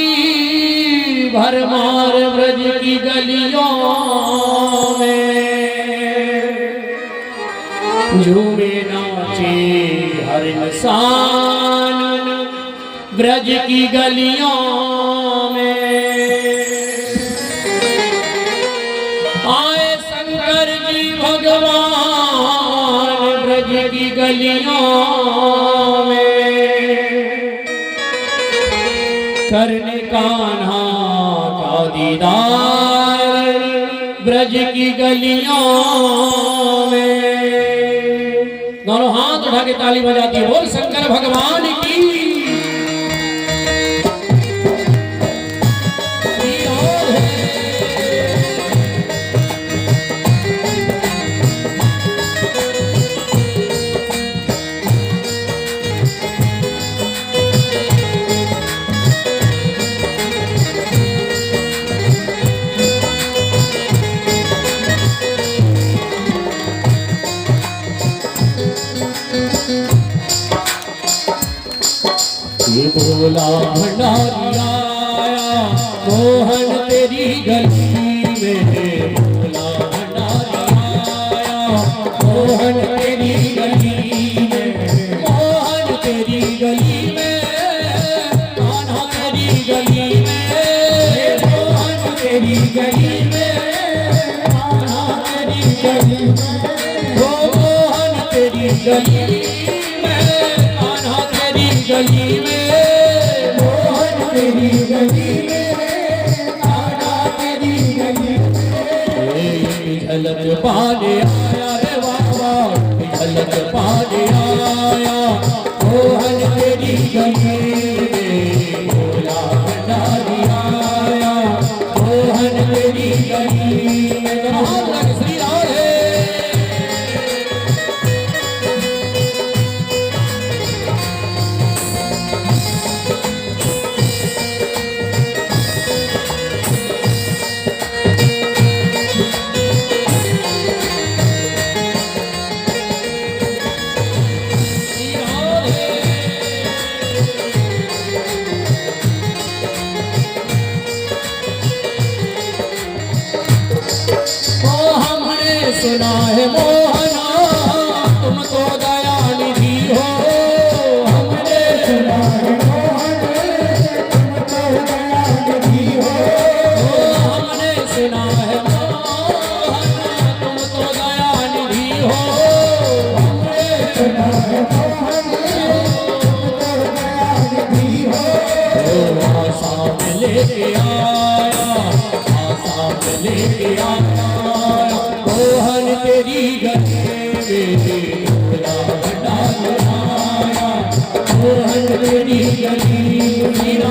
भरमार ब्रज की गलियों में, झूमे नाचे हर इंसान ब्रज की गलियों में। आए शंकर जी भगवान ब्रज की गलियों में, करने कान्हा का दीदार ब्रज की गलियों में। दोनों हाथ उठा के ताली बजाती है, बोल शंकर भगवान की। ये भोला भंडारी आया मोहन तेरी गली में, भोला भंडारी आया मोहन तेरी गली में, मोहन तेरी गली में, कान्हा तेरी गली में, मोहन तेरी गली में, कान्हा तेरी गली में, वो मोहन तेरी गली में, कान्हा तेरी गली में, मोहन तेरी गली में, कान्हा तेरी गली में। झलक पाने आया रे बाबा, झलक पाने आया मोहन तेरी गली में, भोला भंडारी आया मोहन तेरी गली में। श्री राधे। लेके आया, आसाम लेके आया, मोहन तेरी गली में डाल आया, मोहन तेरी गली में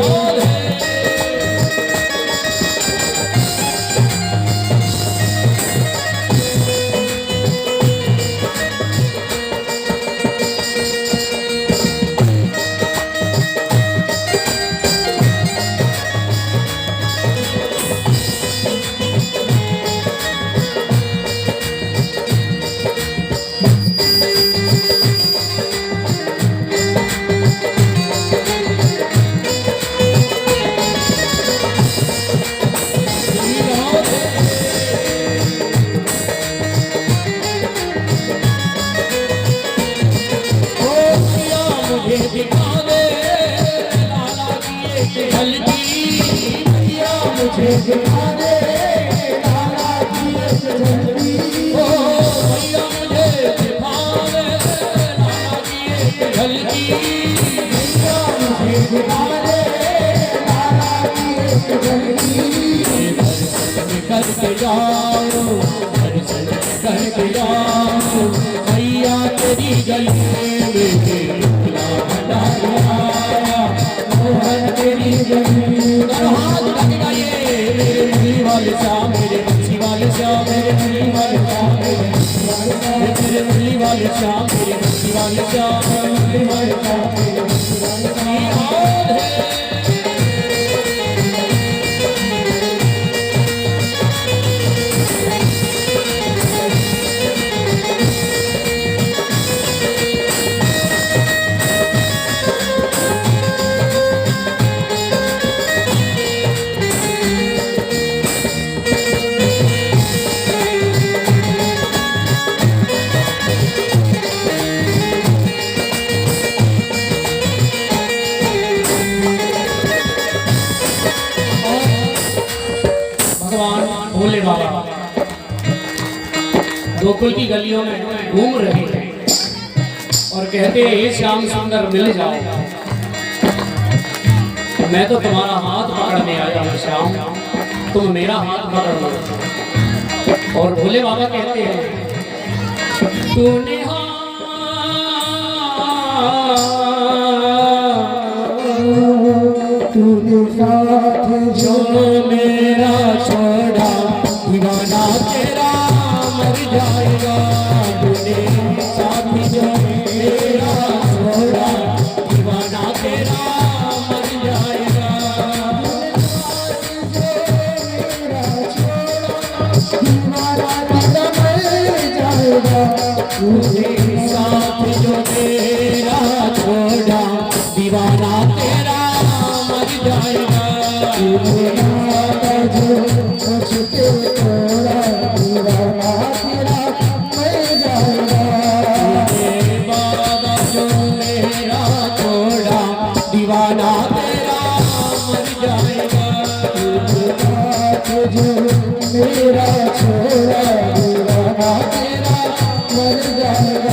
करके जाओ, दर्शन करके जाओ, मैया तेरी गली में मोहन तेरी गली। हाथ लगेगा ये मेरे मुरली वाले श्याम, मेरे बंसी वाले श्याम, मेरे मुरली वाले श्याम, मेरे मुरली वाले श्याम, मेरे बंसी वाले श्याम, मुरली वाले श्याम, मेरे बंसी वाले श्याम। भोले बाबा गोकुल की गलियों में घूम रहे हैं और कहते हैं हे श्याम सुंदर मिल जाओ, मैं तो तुम्हारा हाथ पकड़ने आया हूँ श्याम, तुम मेरा हाथ पकड़ लो। और भोले बाबा कहते हैं तूने साथ जो मेरा छोड़ा दीवाना तेरा मर जाएगा, तूने साथ जो मेरा छोड़ा दीवाना तेरा मर जाएगा, तूने साथ जो मेरा छोड़ा दीवाना तेरा मर जाएगा, दीवाना तेरा मर जाएगा, मेरा छोड़ा दीवाना तेरा मर जाएगा।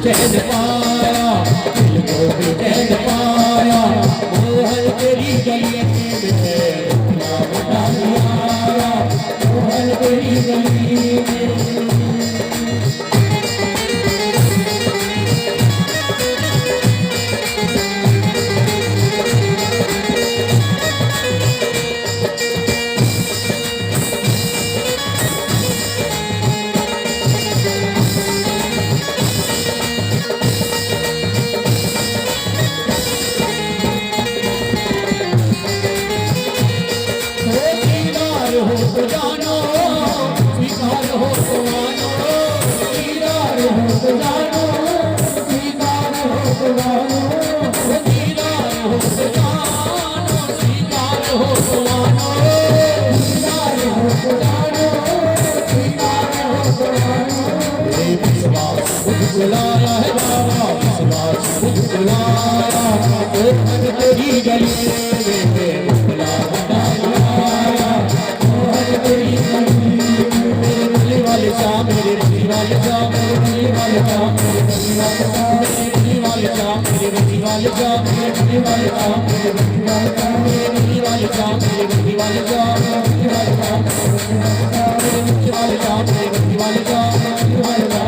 चैन पाया बुलाया है बाबा इस बार मुझ बुलाया ओ हर तेरी गली में बुला बता बुलाया ओ हर तेरी गली मेरे गली वाले जा मेरे गली वाले जा मेरे गली वाले जा मेरे गली वाले जा मेरे गली वाले जा मेरे गली वाले जा मेरे गली वाले जा मेरे गली वाले जा मेरे गली वाले जा मेरे गली वाले जा मेरे गली वाले जा मेरे गली वाले जा मेरे गली वाले जा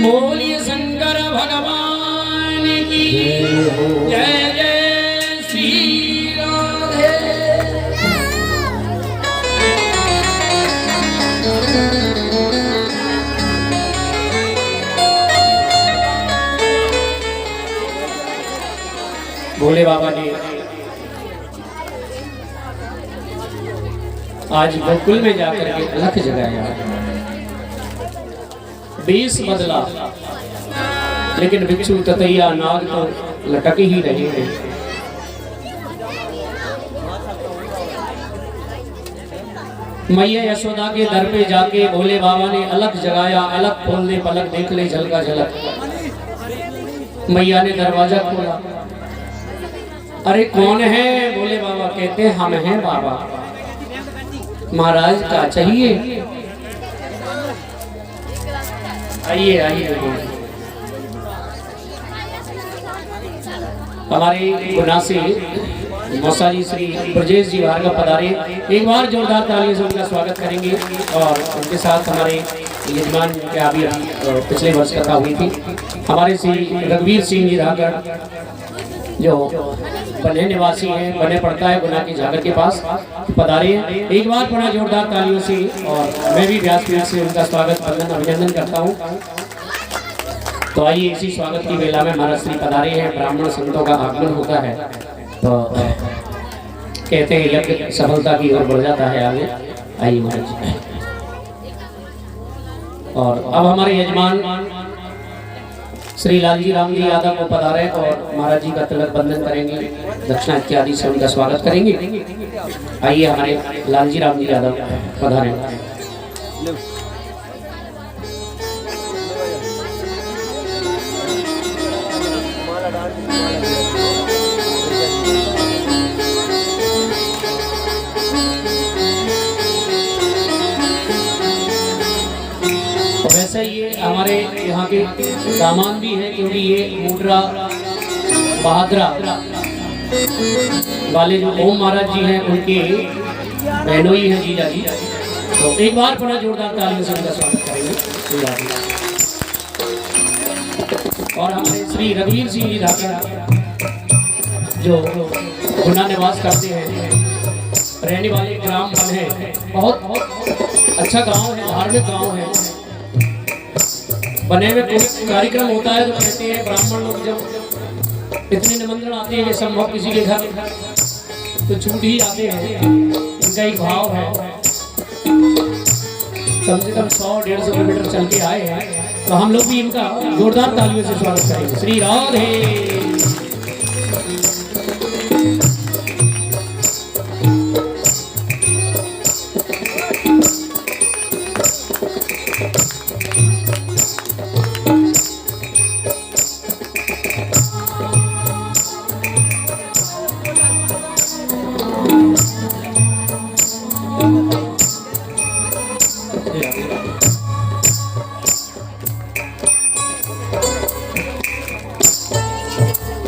बोलिए शंकर भगवान की जय जय श्री राधे। भोले बाबा ने आज गोकुल में जाकर के अलख जगाया, बेस बदला, लेकिन बिच्छू ततैया नाग तो लटक ही रहे हैं। मैया यशोदा के दर पे जाके भोले बाबा ने अलग जगाया, अलग खोल दे पलक देख ले झलका झलक। मैया ने दरवाजा खोला, अरे कौन है? भोले बाबा कहते हम हैं बाबा। महाराज क्या चाहिए? आइए आइए। हमारे गुना से मौसा जी श्री ब्रजेश जी भार्गव पधारे, एक बार जोरदार तालियों से उनका स्वागत करेंगे। और उनके साथ हमारे यजमान के अभी पिछले वर्ष कथा हुई थी, हमारे श्री रघुवीर सिंह जी धाकर जो बने निवासी हैं, बने पड़ता है गुना की झागर के पास, पधारे। एक बार बड़ा जोरदार तालियों से और मैं भी व्यासपीठ से उनका स्वागत वंदन अभिनंदन करता हूँ। तो आइए इसी स्वागत की बेला में महाराज श्री पधारे हैं। ब्राह्मण संतों का आगमन होता है तो कहते हैं यज्ञ सफलता की ओर बढ़ जाता है आगे। आइए महाराज। और अब हमारे यजमान श्री लालजी राम जी यादव को पधारे और महाराज जी का तिलक बंधन करेंगे, दक्षिणा इत्यादि से उनका स्वागत करेंगे। आइए हमारे लालजी राम जी यादव पधारे। वैसे ये हमारे यहाँ के सामान भी है, क्योंकि ये मुद्रा बहादुरा वाले जो ओम महाराज जी हैं उनके बहनोई हैं जीजा जी। तो एक बार बड़ा जोरदार तालियों से उनका स्वागत करेंगे। और हमारे श्री रघुवीर सिंह जी धाकर जो गुना निवास करते हैं, रहने वाले ग्राम वन है, बहुत अच्छा गांव है, धार्मिक गांव है। बने में कोई कार्यक्रम होता है तो कहते हैं ब्राह्मण लोग जब इतने निमंत्रण आते हैं कि संभव किसी के घर तो छूट ही आते हैं। इनका एक भाव है, कम से कम 100-150 किलोमीटर चल के आए हैं, तो हम लोग भी इनका जोरदार तालियों से स्वागत करेंगे। श्री राधे।